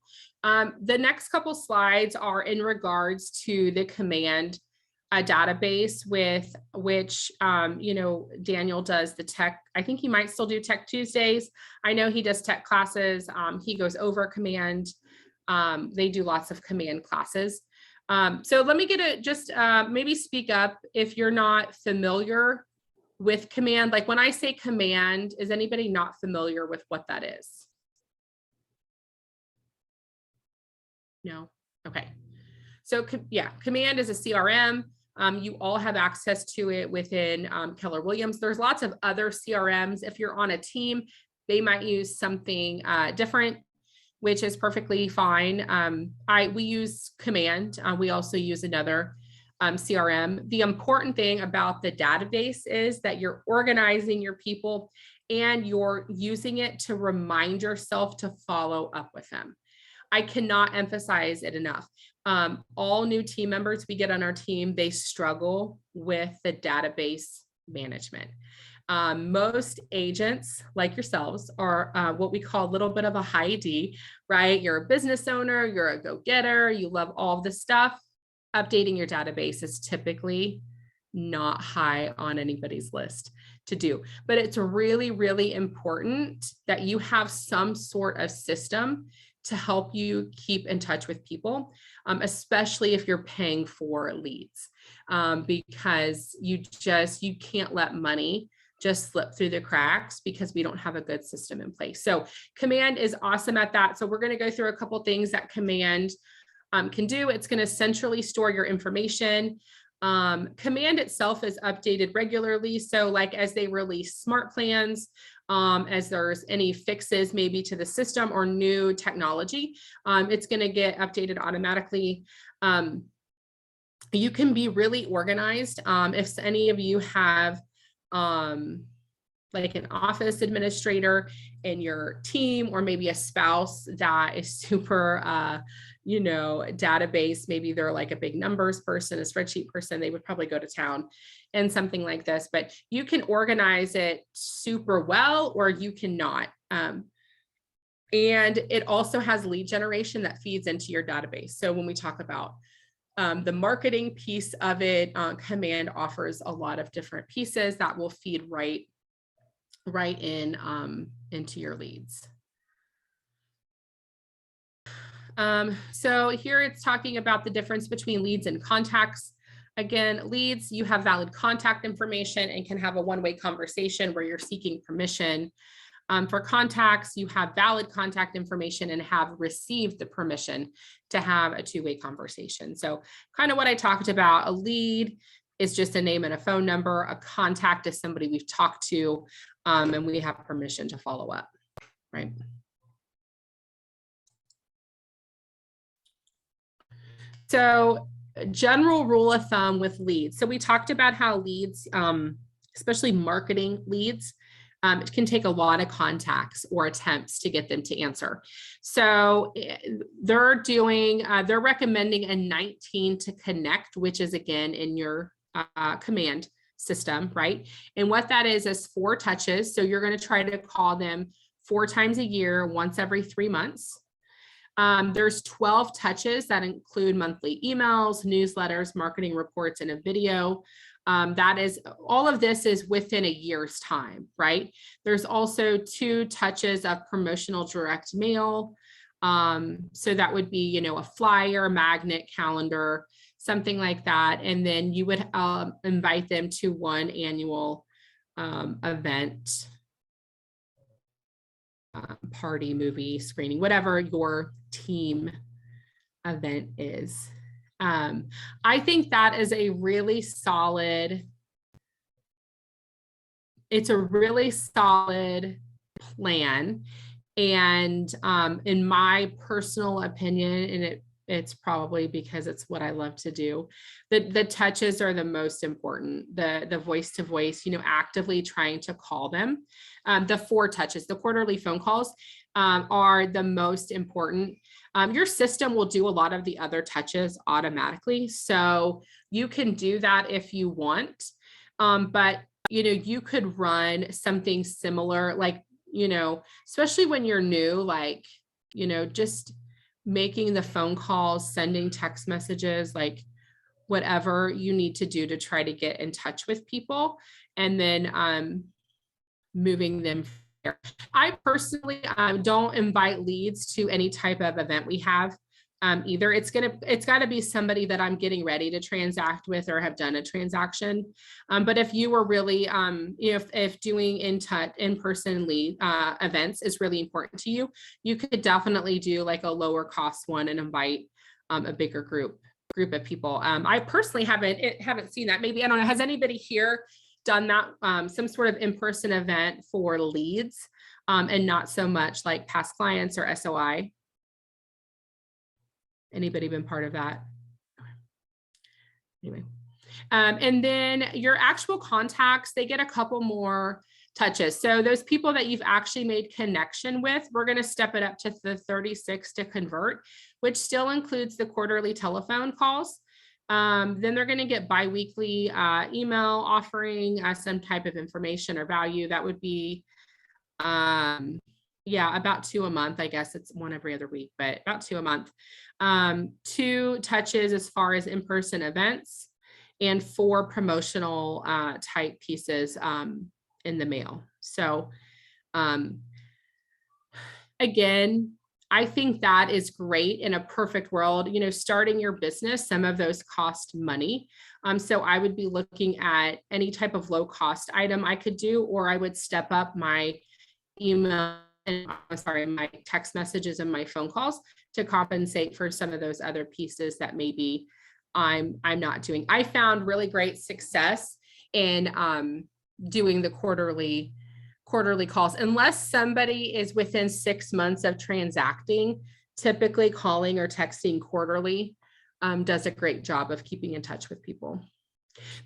The next couple slides are in regards to the command database, with which, Daniel does the tech. I think he might still do Tech Tuesdays. I know he does tech classes. He goes over command. They do lots of command classes. So let me maybe speak up if you're not familiar with command. Like when I say command, is anybody not familiar with what that is? No? Okay. So yeah, command is a CRM. You all have access to it within Keller Williams. There's lots of other CRMs. If you're on a team, they might use something different, which is perfectly fine. We use command. We also use another CRM. The important thing about the database is that you're organizing your people and you're using it to remind yourself to follow up with them. I cannot emphasize it enough. All new team members we get on our team, they struggle with the database management. Most agents like yourselves are what we call a little bit of a high D, right? You're a business owner, you're a go-getter, you love all of this stuff. Updating your database is typically not high on anybody's list to do, but it's really, really important that you have some sort of system to help you keep in touch with people, especially if you're paying for leads, because you can't let money just slip through the cracks because we don't have a good system in place. So Command is awesome at that. So we're going to go through a couple things that Command can do. It's going to centrally store your information. Command itself is updated regularly. So like as they release smart plans, as there's any fixes maybe to the system or new technology, it's going to get updated automatically. You can be really organized. If any of you have like an office administrator in your team, or maybe a spouse that is super, you know, database, maybe they're like a big numbers person, a spreadsheet person, they would probably go to town and something like this, but you can organize it super well, or you cannot. And it also has lead generation that feeds into your database. So when we talk about the marketing piece of it, Command offers a lot of different pieces that will feed right in into your leads. So here it's talking about the difference between leads and contacts. Again, leads, you have valid contact information and can have a one-way conversation where you're seeking permission. For contacts, you have valid contact information and have received the permission to have a two-way conversation. So kind of what I talked about, a lead is just a name and a phone number. A contact is somebody we've talked to and we have permission to follow up, right? So general rule of thumb with leads. So we talked about how leads, especially marketing leads, it can take a lot of contacts or attempts to get them to answer. So they're recommending a 19 to connect, which is again in your Command system, right? And what that is 4 touches. So you're going to try to call them 4 times a year, once every 3 months. There's 12 touches that include monthly emails, newsletters, marketing reports, and a video. That is, all of this is within a year's time, right? There's also 2 touches of promotional direct mail. So that would be, you know, a flyer, magnet, calendar, something like that. And then you would invite them to 1 annual event, party, movie, screening, whatever your team event is. I think that is a really solid, it's a really solid plan. And in my personal opinion, and it's probably because it's what I love to do, the touches are the most important, the voice to voice, you know, actively trying to call them. The 4 touches, the quarterly phone calls are the most important. Your system will do a lot of the other touches automatically. So you can do that if you want, but you know, you could run something similar, like, you know, especially when you're new, like, you know, just making the phone calls, sending text messages, like whatever you need to do to try to get in touch with people, and then moving them. I personally don't invite leads to any type of event we have either. It's got to be somebody that I'm getting ready to transact with or have done a transaction. But if you were really, you know, if doing in-person lead events is really important to you, you could definitely do like a lower cost one and invite a bigger group of people. I personally haven't seen that. Maybe, I don't know, has anybody here done that, some sort of in-person event for leads and not so much like past clients or SOI? Anybody been part of that? Anyway, and then your actual contacts, they get a couple more touches. So those people that you've actually made connection with, we're going to step it up to the 36 to convert, which still includes the quarterly telephone calls. Then they're going to get biweekly email offering some type of information or value. That would be, yeah, about 2 a month. I guess it's 1 every other week, but about 2 a month. 2 touches as far as in-person events, and 4 promotional type pieces in the mail. So again, I think that is great in a perfect world. You know, starting your business, some of those cost money. So I would be looking at any type of low cost item I could do, or I would step up my email and my text messages and my phone calls to compensate for some of those other pieces that maybe I'm not doing. I found really great success in doing the quarterly calls, unless somebody is within 6 months of transacting. Typically calling or texting quarterly does a great job of keeping in touch with people.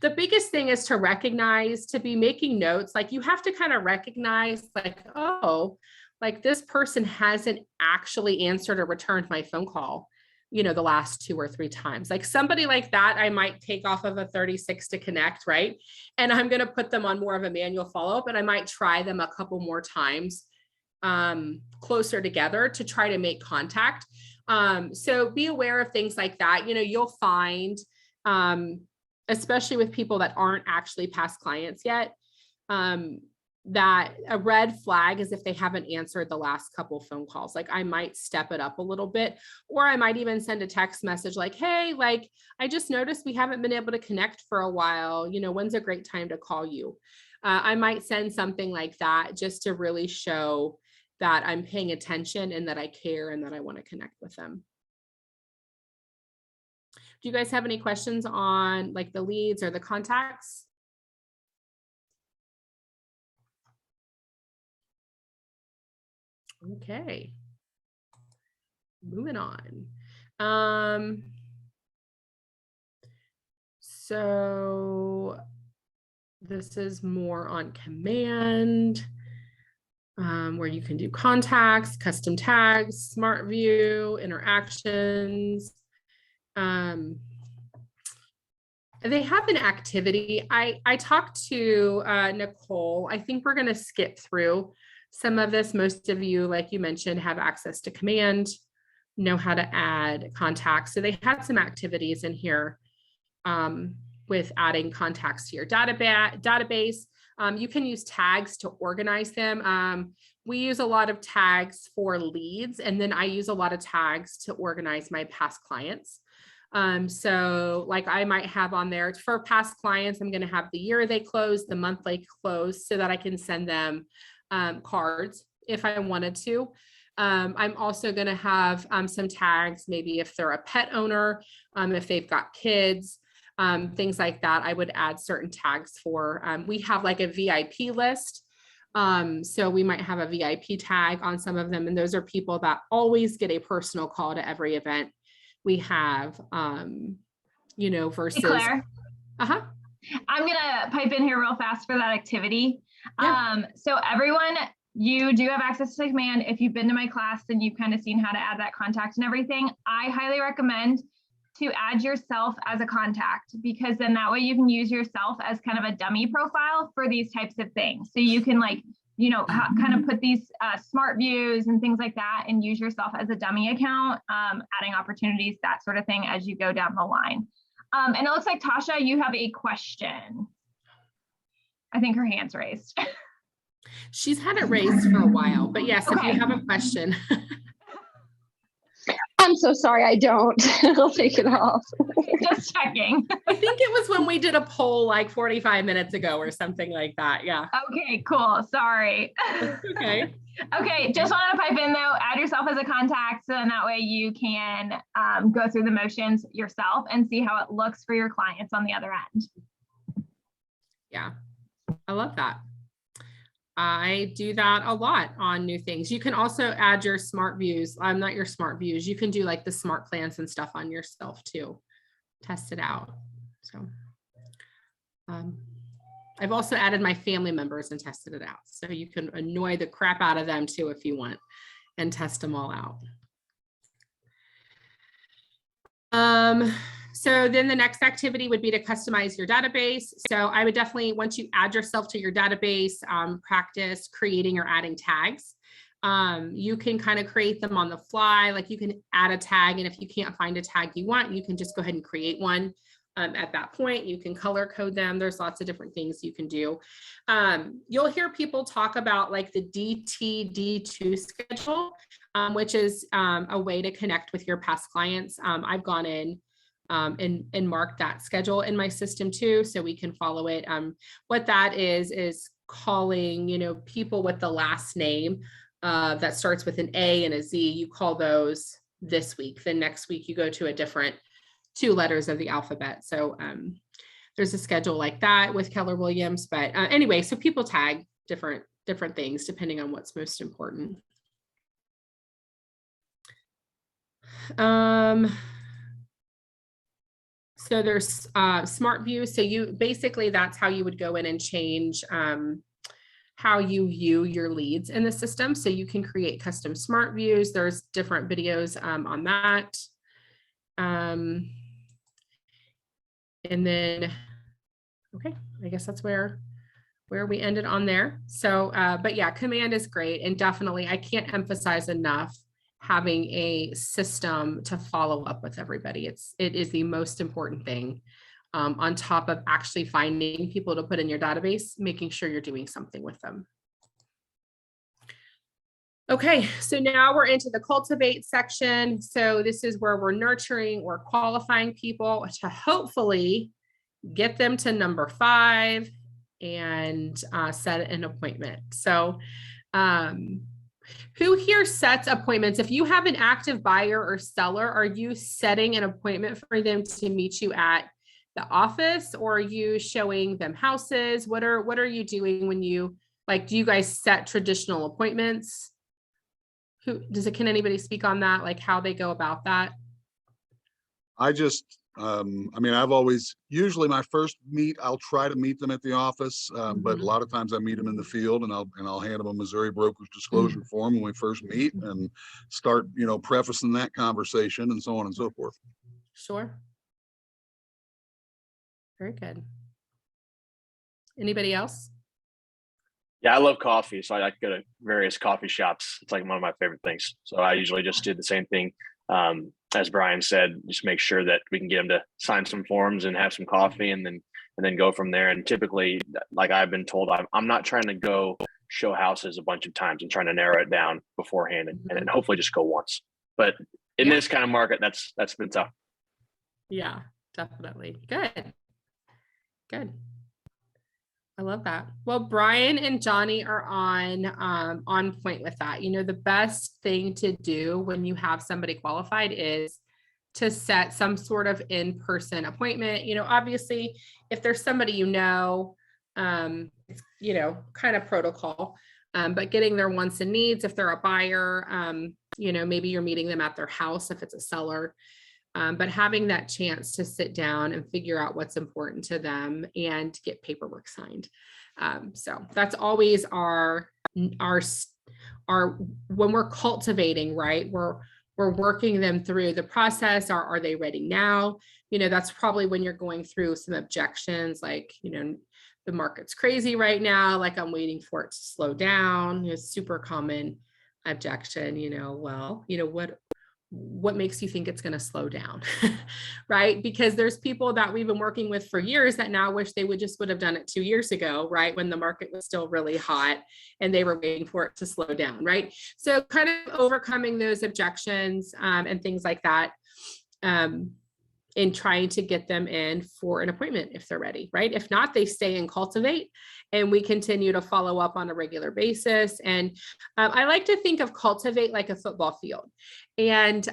The biggest thing is to recognize, to be making notes. Like, you have to kind of recognize, like, oh, like this person hasn't actually answered or returned my phone call, you know, the last 2 or 3 times. Like somebody like that, I might take off of a 36 to connect, right? And I'm going to put them on more of a manual follow-up, and I might try them a couple more times closer together to try to make contact. So be aware of things like that. You know, you'll find, especially with people that aren't actually past clients yet, that a red flag is if they haven't answered the last couple phone calls. Like, I might step it up a little bit, or I might even send a text message like, hey, like, I just noticed we haven't been able to connect for a while. You know, when's a great time to call you? I might send something like that just to really show that I'm paying attention and that I care and that I want to connect with them. Do you guys have any questions on like the leads or the contacts? Okay. Moving on. So this is more on command, where you can do contacts, custom tags, smart view, interactions. They have an activity. I talked to Nicole. I think we're going to skip through some of this. Most of you, like you mentioned, have access to command, know how to add contacts. So they had some activities in here with adding contacts to your database. You can use tags to organize them. We use a lot of tags for leads, and then I use a lot of tags to organize my past clients. So like I might have on there for past clients, I'm going to have the year they closed, the month they closed, so that I can send them cards if I wanted to. I'm also going to have some tags, maybe if they're a pet owner, if they've got kids, things like that. I would add certain tags for. We have like a VIP list. So we might have a VIP tag on some of them, and those are people that always get a personal call to every event we have, you know, versus. Hey, Claire. Uh-huh. I'm gonna pipe in here real fast for that activity. Yeah. So everyone, you do have access to command. If you've been to my class, then you've kind of seen how to add that contact and everything. I highly recommend to add yourself as a contact, because then that way you can use yourself as kind of a dummy profile for these types of things. So you can, like, you know, kind of put these smart views and things like that and use yourself as a dummy account, adding opportunities, that sort of thing as you go down the line. And it looks like Tasha, you have a question. I think her hand's raised. She's had it raised for a while, but yes, okay. If you have a question. I'm so sorry, I don't. I'll take it off. Just checking. I think it was when we did a poll like 45 minutes ago or something like that. Yeah. Okay, cool. Sorry. Okay. Okay, just wanted to pipe in though, add yourself as a contact, so then that way you can go through the motions yourself and see how it looks for your clients on the other end. Yeah, I love that. I do that a lot on new things. You can also add your smart views. Not your smart views. You can do like the smart plans and stuff on yourself too. Test it out. So I've also added my family members and tested it out. So you can annoy the crap out of them too if you want and test them all out. So then the next activity would be to customize your database. So I would definitely, once you add yourself to your database, practice creating or adding tags. You can kind of create them on the fly. Like you can add a tag, and if you can't find a tag you want, you can just go ahead and create one. At that point, you can color code them. There's lots of different things you can do. You'll hear people talk about like the DTD2 schedule, which is a way to connect with your past clients. I've gone in and mark that schedule in my system too, so we can follow it. What that is calling, people with the last name that starts with an A and a Z. You call those this week. Then next week you go to a different 2 letters of the alphabet. So there's a schedule like that with Keller Williams. But anyway, so people tag different things depending on what's most important. So there's Smart View. So you basically, that's how you would go in and change how you view your leads in the system. So you can create custom Smart Views. There's different videos on that. And then, okay, I guess that's where we ended on there. So, but yeah, Command is great. And definitely, I can't emphasize enough having a system to follow up with everybody. It is the most important thing, on top of actually finding people to put in your database, making sure you're doing something with them. Okay, so now we're into the Cultivate section. So this is where we're nurturing or qualifying people to hopefully get them to number 5 and set an appointment. So who here sets appointments? If you have an active buyer or seller, are you setting an appointment for them to meet you at the office, or are you showing them houses? What are you doing when you, like, do you guys set traditional appointments? Can anybody speak on that? Like how they go about that? I just, I've always, usually my first meet, I'll try to meet them at the office, but a lot of times I meet them in the field, and I'll hand them a Missouri broker's disclosure form when we first meet and start, prefacing that conversation and so on and so forth. Sure. Very good. Anybody else? Yeah, I love coffee, so I like to go to various coffee shops. It's like one of my favorite things. So I usually just do the same thing. As Brian said, just make sure that we can get them to sign some forms and have some coffee, and then go from there. And typically, like I've been told, I'm not trying to go show houses a bunch of times. I'm trying to narrow it down beforehand and then hopefully just go once. But in this kind of market, that's been tough. Yeah, Definitely. Good. I love that. Well, Brian and Johnny are on point with that. The best thing to do when you have somebody qualified is to set some sort of in-person appointment. Obviously, if there's somebody it's, kind of protocol, but getting their wants and needs, if they're a buyer, maybe you're meeting them at their house if it's a seller. But having that chance to sit down and figure out what's important to them and get paperwork signed. So that's always our when we're cultivating, right? We're working them through the process. Are they ready now? That's probably when you're going through some objections, like, the market's crazy right now. Like, I'm waiting for it to slow down. It's super common objection, what makes you think it's going to slow down? Right? Because there's people that we've been working with for years that now wish they would have done it 2 years ago, right? When the market was still really hot and they were waiting for it to slow down, right? So kind of overcoming those objections and things like that, in trying to get them in for an appointment if they're ready, right? If not, they stay in Cultivate and we continue to follow up on a regular basis. And I like to think of Cultivate like a football field. And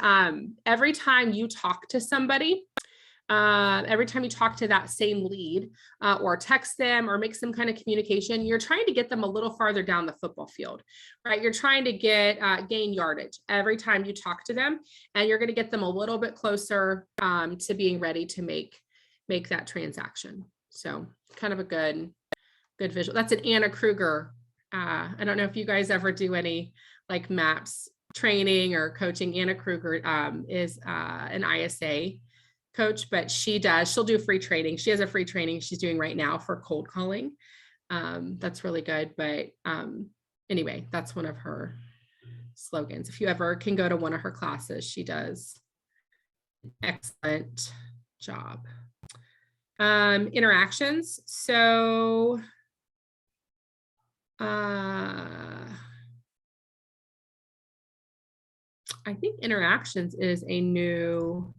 every time you talk to somebody, every time you talk to that same lead or text them or make some kind of communication, you're trying to get them a little farther down the football field, right? You're trying to gain yardage every time you talk to them, and you're going to get them a little bit closer to being ready to make that transaction. So kind of a good visual. That's an Anna Kruger. I don't know if you guys ever do any like MAPS training or coaching. Anna Kruger is an ISA coach, but she'll do free training. She has a free training she's doing right now for cold calling. That's really good. But anyway, that's one of her slogans. If you ever can go to one of her classes, she does an excellent job. Interactions. So I think interactions is a new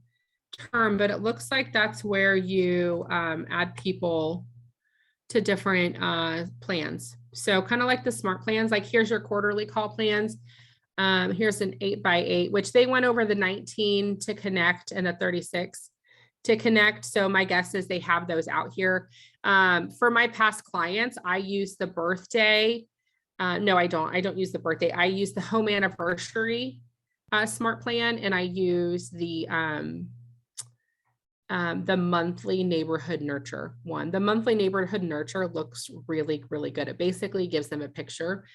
term, but it looks like that's where you add people to different plans. So kind of like the smart plans, like here's your quarterly call plans. Here's an 8x8, which they went over the 19 to connect and a 36 to connect. So my guess is they have those out here. For my past clients, I use the birthday. No, I don't use the birthday. I use the home anniversary smart plan, and I use the monthly neighborhood nurture one. The monthly neighborhood nurture looks really, really good. It basically gives them a picture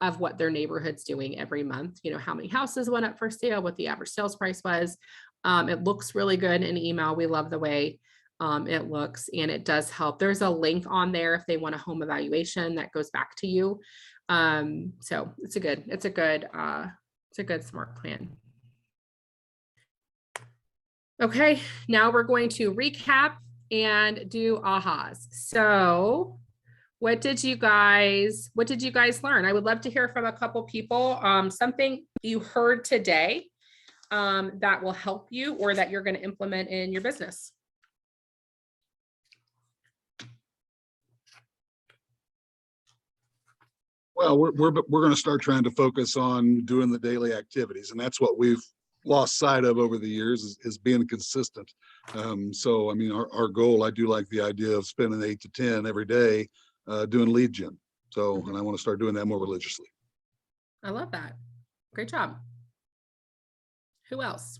of what their neighborhood's doing every month. You know, how many houses went up for sale, what the average sales price was. It looks really good in email. We love the way it looks, and it does help. There's a link on there if they want a home evaluation that goes back to you. So it's a good smart plan. Okay, now we're going to recap and do ahas. So what did you guys learn? I would love to hear from a couple people, something you heard today that will help you or that you're going to implement in your business. Well, we're going to start trying to focus on doing the daily activities, and that's what we've lost sight of over the years is being consistent. So, I mean, our goal, I do like the idea of spending 8 to 10 every day doing lead gen. So, and I want to start doing that more religiously. I love that. Great job. Who else?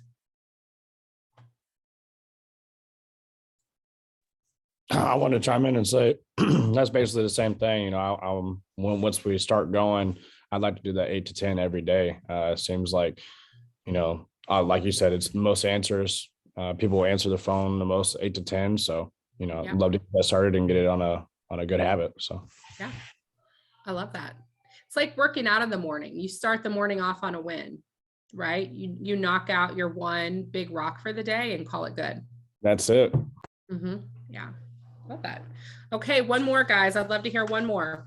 I want to chime in and say that's basically the same thing. You know, once we start going, I'd like to do that 8 to 10 every day. It seems like, you know, like you said, it's the most answers. People will answer the phone the most 8 to 10. So, you know, Yeah. I'd love to get that started and get it on a good habit. So Yeah, I love that. It's like working out in the morning. You start the morning off on a win, right? You knock out your one big rock for the day and call it good. that's it. Yeah, love that. Okay, one more, guys. I'd love to hear one more.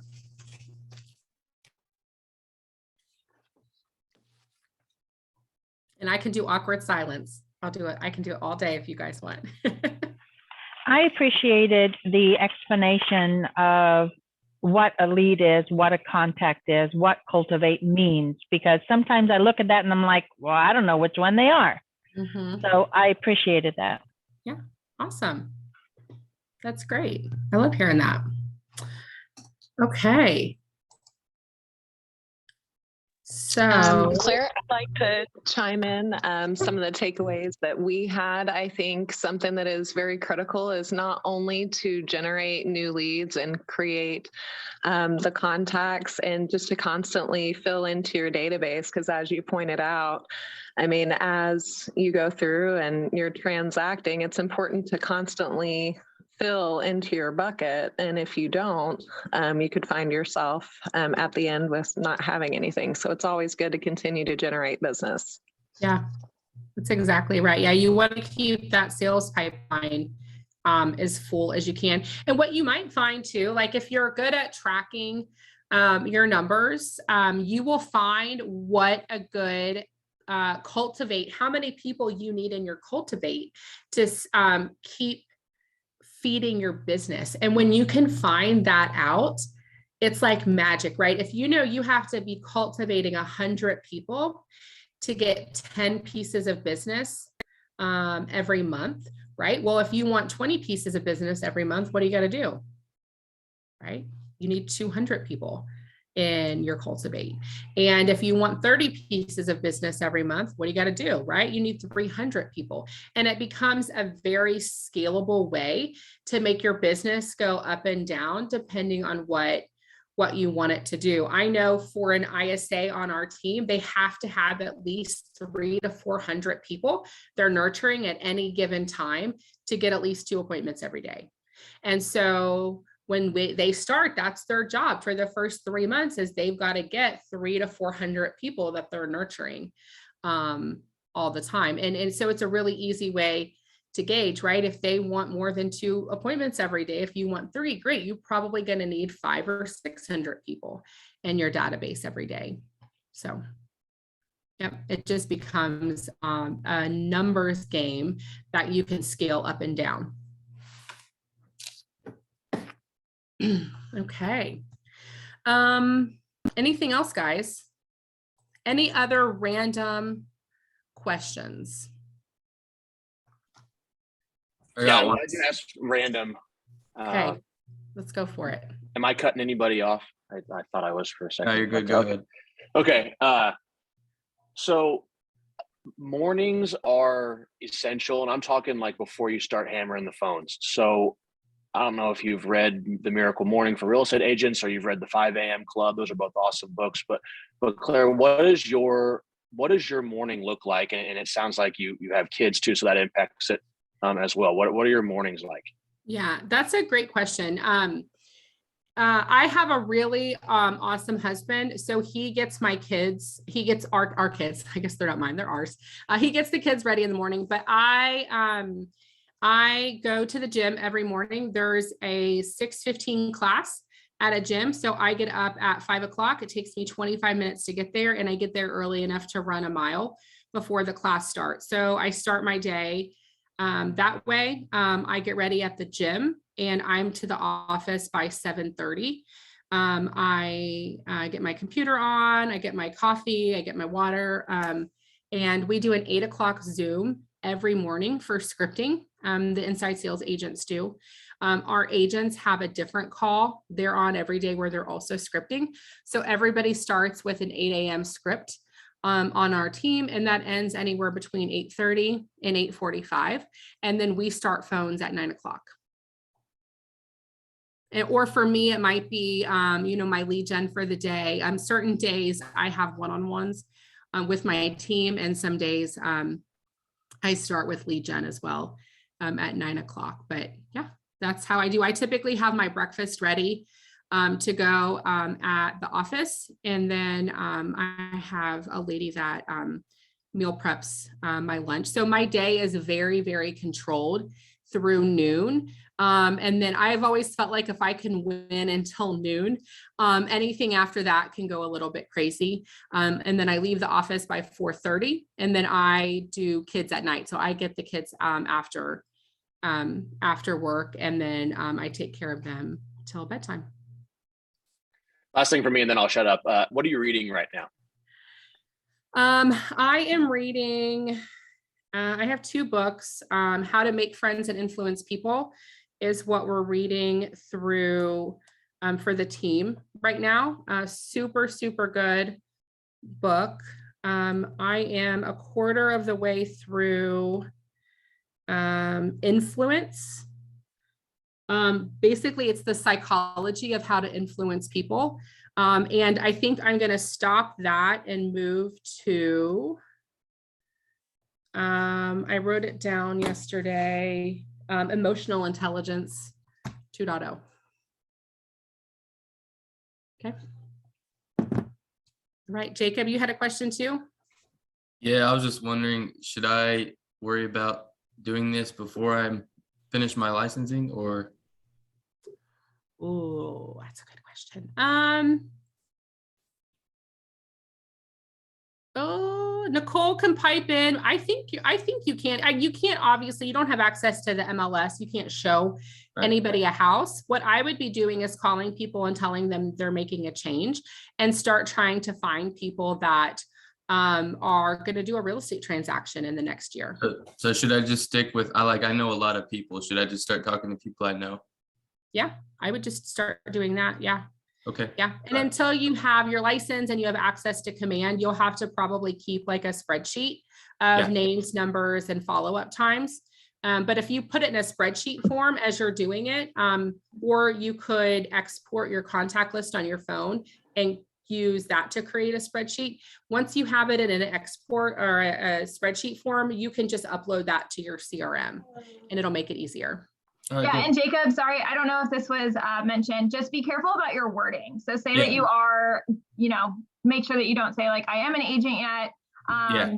And I can do awkward silence. I'll do it. I can do it all day if you guys want. I appreciated the explanation of what a lead is, what a contact is, what Cultivate means, because sometimes I look at that and I'm like, well, I don't know which one they are. So I appreciated that. Yeah, awesome. That's great. I love hearing that. Okay. So Claire, I'd like to chime in. Some of the takeaways that we had, I think something that is very critical is not only to generate new leads and create the contacts and just to constantly fill into your database, because as you pointed out, I mean, as you go through and you're transacting, it's important to constantly fill into your bucket. And if you don't, you could find yourself at the end with not having anything. So it's always good to continue to generate business. yeah, that's exactly right. Yeah, you want to keep that sales pipeline as full as you can. And what you might find too, like if you're good at tracking your numbers, you will find what a good Cultivate, how many people you need in your Cultivate to keep feeding your business. And when you can find that out, it's like magic, right? If you know you have to be cultivating 100 people to get 10 pieces of business every month, right? Well, if you want 20 pieces of business every month, what do you got to do? Right? You need 200 people in your Cultivate. And if you want 30 pieces of business every month, what do you got to do, right? You need 300 people. And it becomes a very scalable way to make your business go up and down depending on what you want it to do. I know for an ISA on our team, they have to have at least 300 to 400 people they're nurturing at any given time to get at least 2 appointments every day. And so when they start, that's their job for the first 3 months is they've got to get 300 to 400 people that they're nurturing all the time. And so it's a really easy way to gauge, right? If they want more than 2 appointments every day, if you want 3, great. You're probably going to need 500 or 600 people in your database every day. So Yep, it just becomes a numbers game that you can scale up and down. Okay. Anything else, guys? Any other random questions? Yeah, I wanted to ask random. Okay, let's go for it. Am I cutting anybody off? I thought I was for a second. No, you're good. Okay. Go ahead. Okay. So mornings are essential, and I'm talking like before you start hammering the phones. So I don't know if you've read The Miracle Morning for Real Estate Agents or you've read the 5 a.m. Club. Those are both awesome books. But Claire, what does your morning look like? And it sounds like you have kids too, so that impacts it as well. What are your mornings like? Yeah, that's a great question. I have a really awesome husband. So he gets my kids, he gets our kids, I guess they're not mine, they're ours. He gets the kids ready in the morning, but I go to the gym every morning. There's a 6:15 class at a gym. So I get up at 5 o'clock. It takes me 25 minutes to get there, and I get there early enough to run a mile before the class starts. So I start my day that way. I get ready at the gym and I'm to the office by 7:30. I get my computer on, I get my coffee, I get my water, and we do an 8 o'clock Zoom every morning for scripting. The inside sales agents do. Our agents have a different call they're on every day where they're also scripting. So everybody starts with an 8 a.m. script on our team, and that ends anywhere between 8:30 and 8:45. And then we start phones at 9 o'clock. Or for me, it might be, my lead gen for the day. Certain days I have one-on-ones with my team, and some days I start with lead gen as well at 9 o'clock. But yeah, that's how I do. I typically have my breakfast ready to go at the office. And then I have a lady that meal preps my lunch. So my day is very, very controlled through noon. And then I've always felt like if I can win until noon, anything after that can go a little bit crazy. And then I leave the office by 4:30, and then I do kids at night. So I get the kids after work, and then I take care of them till bedtime. Last thing for me, and then I'll shut up. What are you reading right now? I am reading, I have 2 books. How to Make Friends and Influence People is what we're reading through for the team right now. Super, super good book. I am a quarter of the way through Influence. Basically, it's the psychology of how to influence people. And I think I'm going to stop that and move to, I wrote it down yesterday, Emotional Intelligence 2.0. Okay. All right, Jacob, you had a question too? Yeah, I was just wondering, should I worry about doing this before I'm finished my licensing, or? Oh, that's a good question. Oh, Nicole can pipe in. I think you can. You can't, obviously, you don't have access to the MLS. You can't show anybody a house. What I would be doing is calling people and telling them they're making a change, and start trying to find people that are going to do a real estate transaction in the next year. So should I just stick with, I know a lot of people. Should I just start talking to people I know? Yeah, I would just start doing that. Yeah. Okay. Yeah. And until you have your license and you have access to command, you'll have to probably keep like a spreadsheet of names, numbers, and follow-up times. But if you put it in a spreadsheet form as you're doing it, or you could export your contact list on your phone and use that to create a spreadsheet. Once you have it in an export or a spreadsheet form, you can just upload that to your CRM, and it'll make it easier. Yeah, and Jacob, sorry, I don't know if this was mentioned, just be careful about your wording. So say that you are, make sure that you don't say like, I am an agent yet,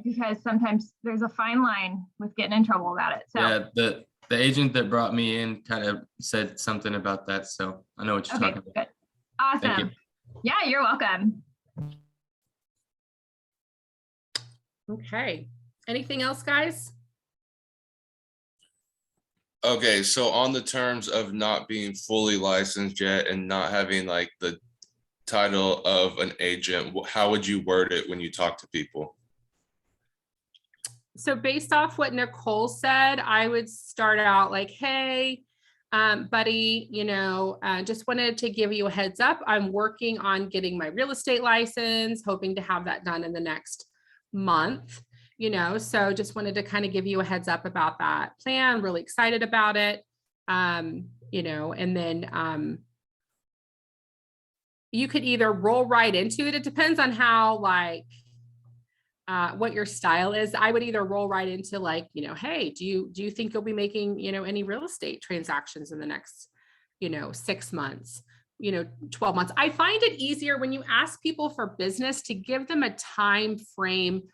because sometimes there's a fine line with getting in trouble about it. So yeah, the agent that brought me in kind of said something about that. So I know what you're talking about. Good. Awesome. Yeah, you're welcome. Okay. Anything else, guys? Okay, so on the terms of not being fully licensed yet and not having like the title of an agent, how would you word it when you talk to people? So based off what Nicole said, I would start out like, hey, buddy, just wanted to give you a heads up. I'm working on getting my real estate license, hoping to have that done in the next month. So just wanted to kind of give you a heads up about that plan. Really excited about it. And then you could either roll right into it. It depends on how what your style is. I would either roll right into hey, do you think you'll be making, any real estate transactions in the next, 6 months, 12 months. I find it easier when you ask people for business to give them a time frame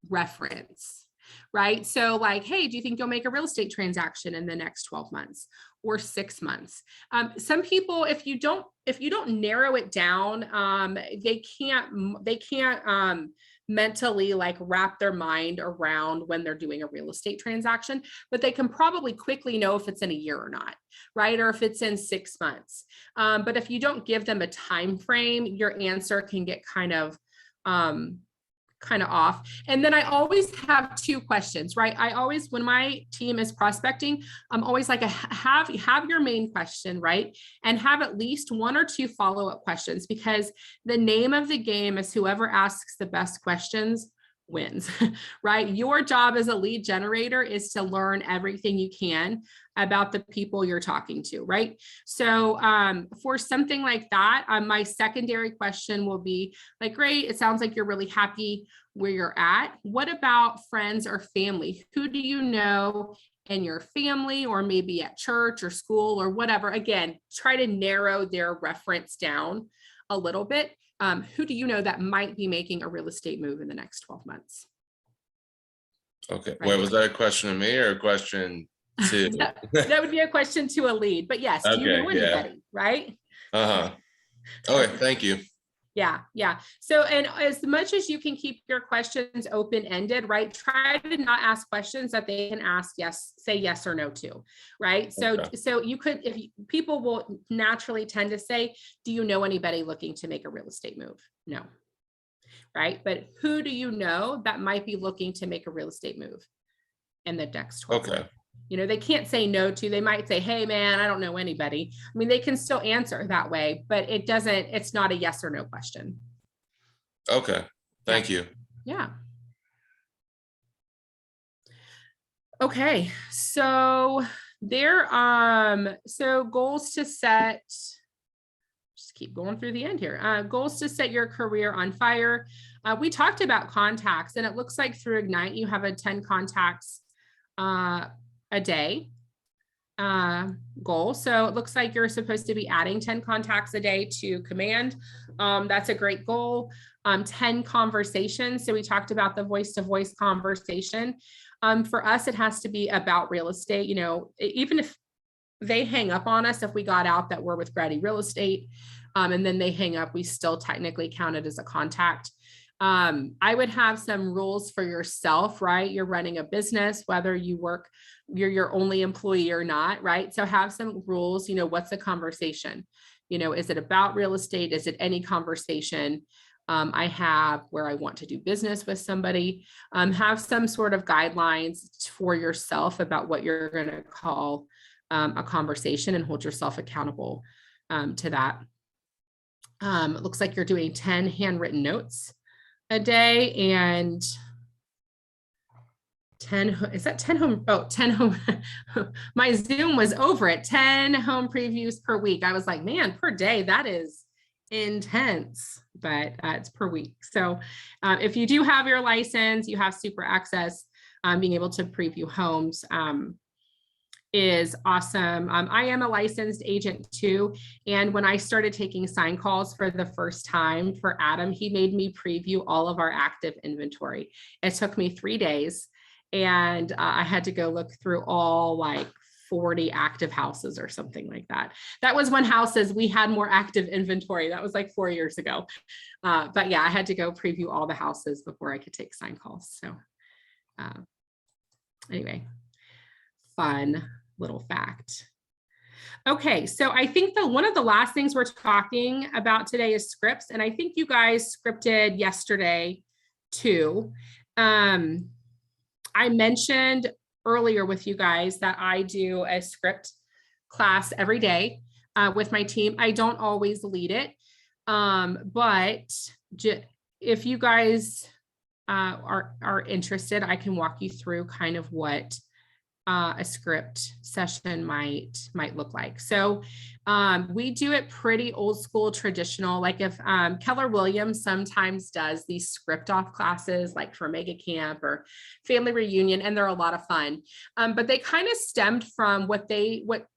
reference, right? So hey, do you think you'll make a real estate transaction in the next 12 months or 6 months? Some people, if you don't narrow it down, they can't mentally wrap their mind around when they're doing a real estate transaction, but they can probably quickly know if it's in a year or not, right? Or if it's in 6 months. But if you don't give them a time frame, your answer can get kind of off. And then I always have 2 questions, right? I always, when my team is prospecting, I'm always like, have your main question, right? And have at least 1 or 2 follow-up questions, because the name of the game is whoever asks the best questions wins, right? Your job as a lead generator is to learn everything you can about the people you're talking to, right? So for something like that, my secondary question will be great, it sounds like you're really happy where you're at. What about friends or family? Who do you know in your family, or maybe at church or school or whatever? Again, try to narrow their reference down a little bit. Who do you know that might be making a real estate move in the next 12 months? Okay. Right. Wait, was that a question to me or a question to? that would be a question to a lead, but yes, do you know anybody, right? Okay, thank you. Yeah. So, and as much as you can keep your questions open-ended, right? Try to not ask questions that they can say yes or no to, right? So, so you could, people will naturally tend to say, do you know anybody looking to make a real estate move? No, right? But who do you know that might be looking to make a real estate move in the next 12 months? They can't say no to, they might say, hey man, I don't know anybody. I mean, they can still answer that way, but it's not a yes or no question. Okay, thank you. Yeah. Okay, so so goals to set, just keep going through the end here. Goals to set your career on fire. We talked about contacts, and it looks like through Ignite, you have a 10 contacts a day goal. So it looks like you're supposed to be adding 10 contacts a day to Command. That's a great goal. 10 conversations. So we talked about the voice-to-voice conversation. For us, it has to be about real estate. Even if they hang up on us, if we got out that we're with Grady Real Estate, and then they hang up, we still technically count it as a contact. I would have some rules for yourself, right? You're running a business, whether you're your only employee or not, right? So have some rules, what's a conversation? Is it about real estate? Is it any conversation I have where I want to do business with somebody? Have some sort of guidelines for yourself about what you're going to call a conversation, and hold yourself accountable to that. It looks like you're doing 10 handwritten notes a day, and 10 home? Oh, 10 home. My Zoom was over at 10 home previews per week. I was like, man, per day, that is intense, but it's per week. So if you do have your license, you have super access, being able to preview homes is awesome. I am a licensed agent too. And when I started taking sign calls for the first time for Adam, he made me preview all of our active inventory. It took me 3 days, and I had to go look through all 40 active houses or something like that. That was when houses, we had more active inventory. That was like 4 years ago. But yeah, I had to go preview all the houses before I could take sign calls. So anyway, fun little fact. Okay, so I think one of the last things we're talking about today is scripts. And I think you guys scripted yesterday too. I mentioned earlier with you guys that I do a script class every day with my team. I don't always lead it, but if you guys are interested, I can walk you through kind of what a script session might look like. So we do it pretty old school traditional. Like if Keller Williams sometimes does these script off classes like for Mega Camp or Family Reunion, and they're a lot of fun. But they kind of stemmed from what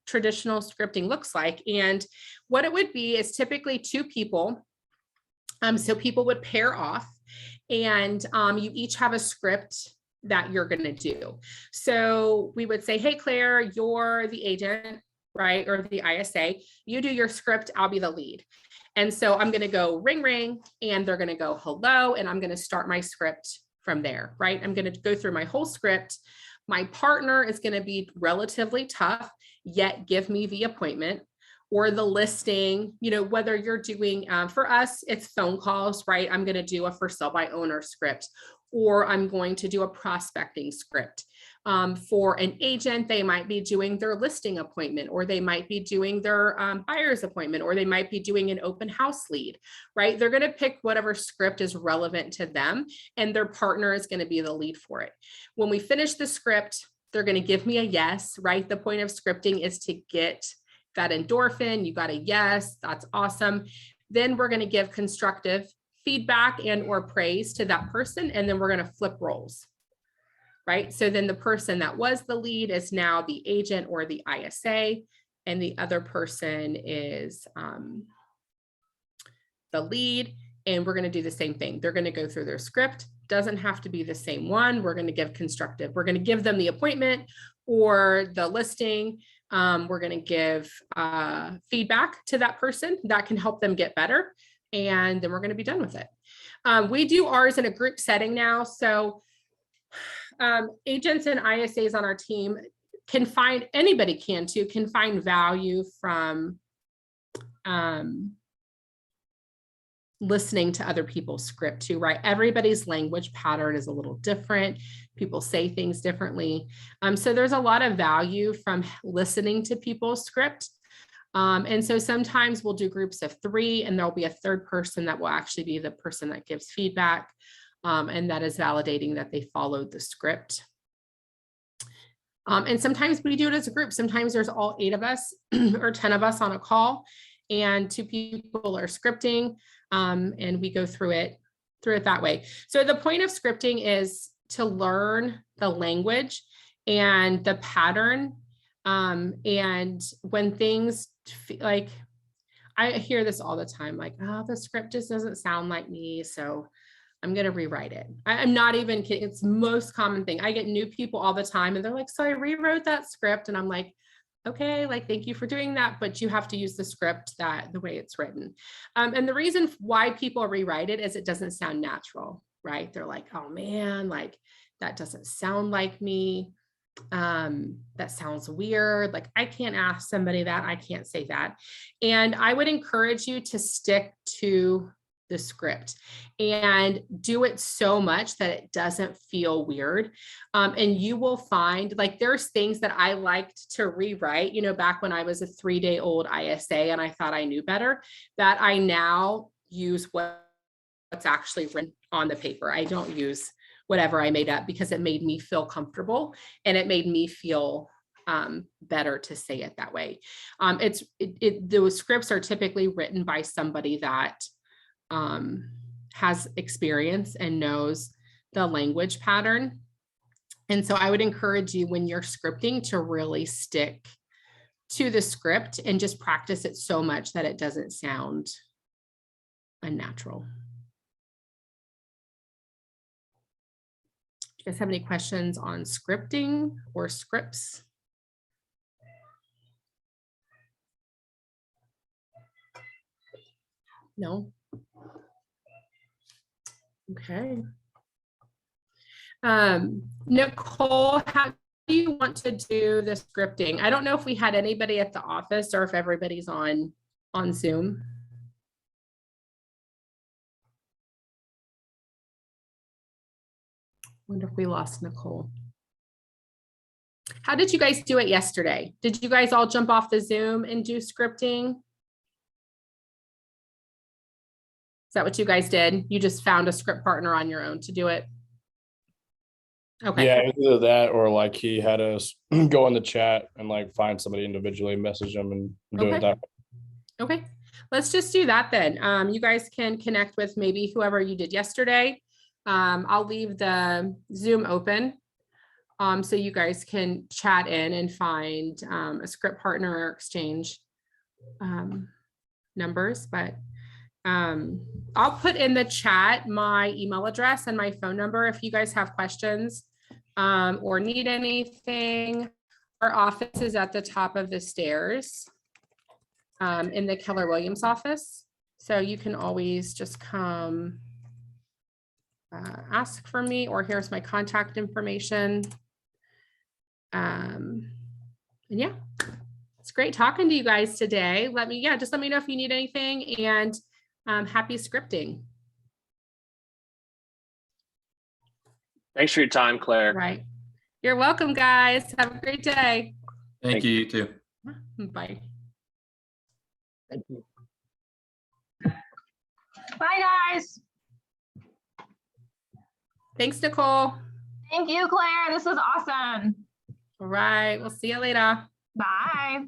traditional scripting looks like. And what it would be is typically 2 people. So people would pair off, and you each have a script that you're going to do. So we would say, hey, Claire, you're the agent, right? Or the ISA, you do your script, I'll be the lead. And so I'm going to go ring, ring, and they're going to go hello. And I'm going to start my script from there, right? I'm going to go through my whole script. My partner is going to be relatively tough, yet give me the appointment or the listing, whether you're doing, for us, it's phone calls, right? I'm going to do a for sale by owner script, or I'm going to do a prospecting script. For an agent, they might be doing their listing appointment, or they might be doing their buyer's appointment, or they might be doing an open house lead, right? They're going to pick whatever script is relevant to them, and their partner is going to be the lead for it. When we finish the script, they're going to give me a yes, right? The point of scripting is to get that endorphin. You got a yes, that's awesome. Then we're going to give constructive feedback and or praise to that person, and then we're going to flip roles, right? So then the person that was the lead is now the agent or the ISA, and the other person is the lead, and we're going to do the same thing. They're going to go through their script. Doesn't have to be the same one. We're going to give constructive. We're going to give them the appointment or the listing. We're going to give feedback to that person that can help them get better. And then we're going to be done with it. We do ours in a group setting now. So agents and ISAs on our team can find, anybody can find value from listening to other people's script too, right? Everybody's language pattern is a little different. People say things differently. So there's a lot of value from listening to people's script. And so sometimes we'll do groups of 3, and there'll be a third person that will actually be the person that gives feedback. And that is validating that they followed the script. And sometimes we do it as a group. Sometimes there's all 8 of us or 10 of us on a call, and 2 people are scripting, and we go through it that way. So the point of scripting is to learn the language and the pattern. And when things like, I hear this all the time, like, oh, the script just doesn't sound like me, so I'm going to rewrite it. I'm not even kidding. It's the most common thing. I get new people all the time, and they're like, so I rewrote that script. And I'm like, okay, like, thank you for doing that, but you have to use the script the way it's written. And the reason why people rewrite it is it doesn't sound natural, right? They're like, oh man, like that doesn't sound like me. That sounds weird. Like, I can't ask somebody that, I can't say that. And I would encourage you to stick to the script and do it so much that it doesn't feel weird. And you will find, like, there's things that I liked to rewrite, back when I was a 3-day-old ISA and I thought I knew better, that I now use what's actually written on the paper. I don't use whatever I made up, because it made me feel comfortable and it made me feel better to say it that way. Those scripts are typically written by somebody that has experience and knows the language pattern. And so I would encourage you, when you're scripting, to really stick to the script and just practice it so much that it doesn't sound unnatural. Do you guys have any questions on scripting or scripts? No. Okay. Nicole, how do you want to do the scripting? I don't know if we had anybody at the office or if everybody's on Zoom. Wonder if we lost Nicole. How did you guys do it yesterday? Did you guys all jump off the Zoom and do scripting? Is that what you guys did? You just found a script partner on your own to do it? Okay. Yeah, either that or like he had us go in the chat and like find somebody individually, message them and do it that way. Okay, let's just do that then. You guys can connect with maybe whoever you did yesterday. I'll leave the Zoom open so you guys can chat in and find a script partner or exchange numbers. But I'll put in the chat my email address and my phone number if you guys have questions or need anything. Our office is at the top of the stairs in the Keller Williams office. So you can always just come ask for me, or here's my contact information. And yeah, it's great talking to you guys today. Just let me know if you need anything, and happy scripting. Thanks for your time, Claire. Right. You're welcome, guys. Have a great day. Thank you, you too. Bye. Thank you. Bye, guys. Thanks, Nicole. Thank you, Claire. This was awesome. All right. We'll see you later. Bye.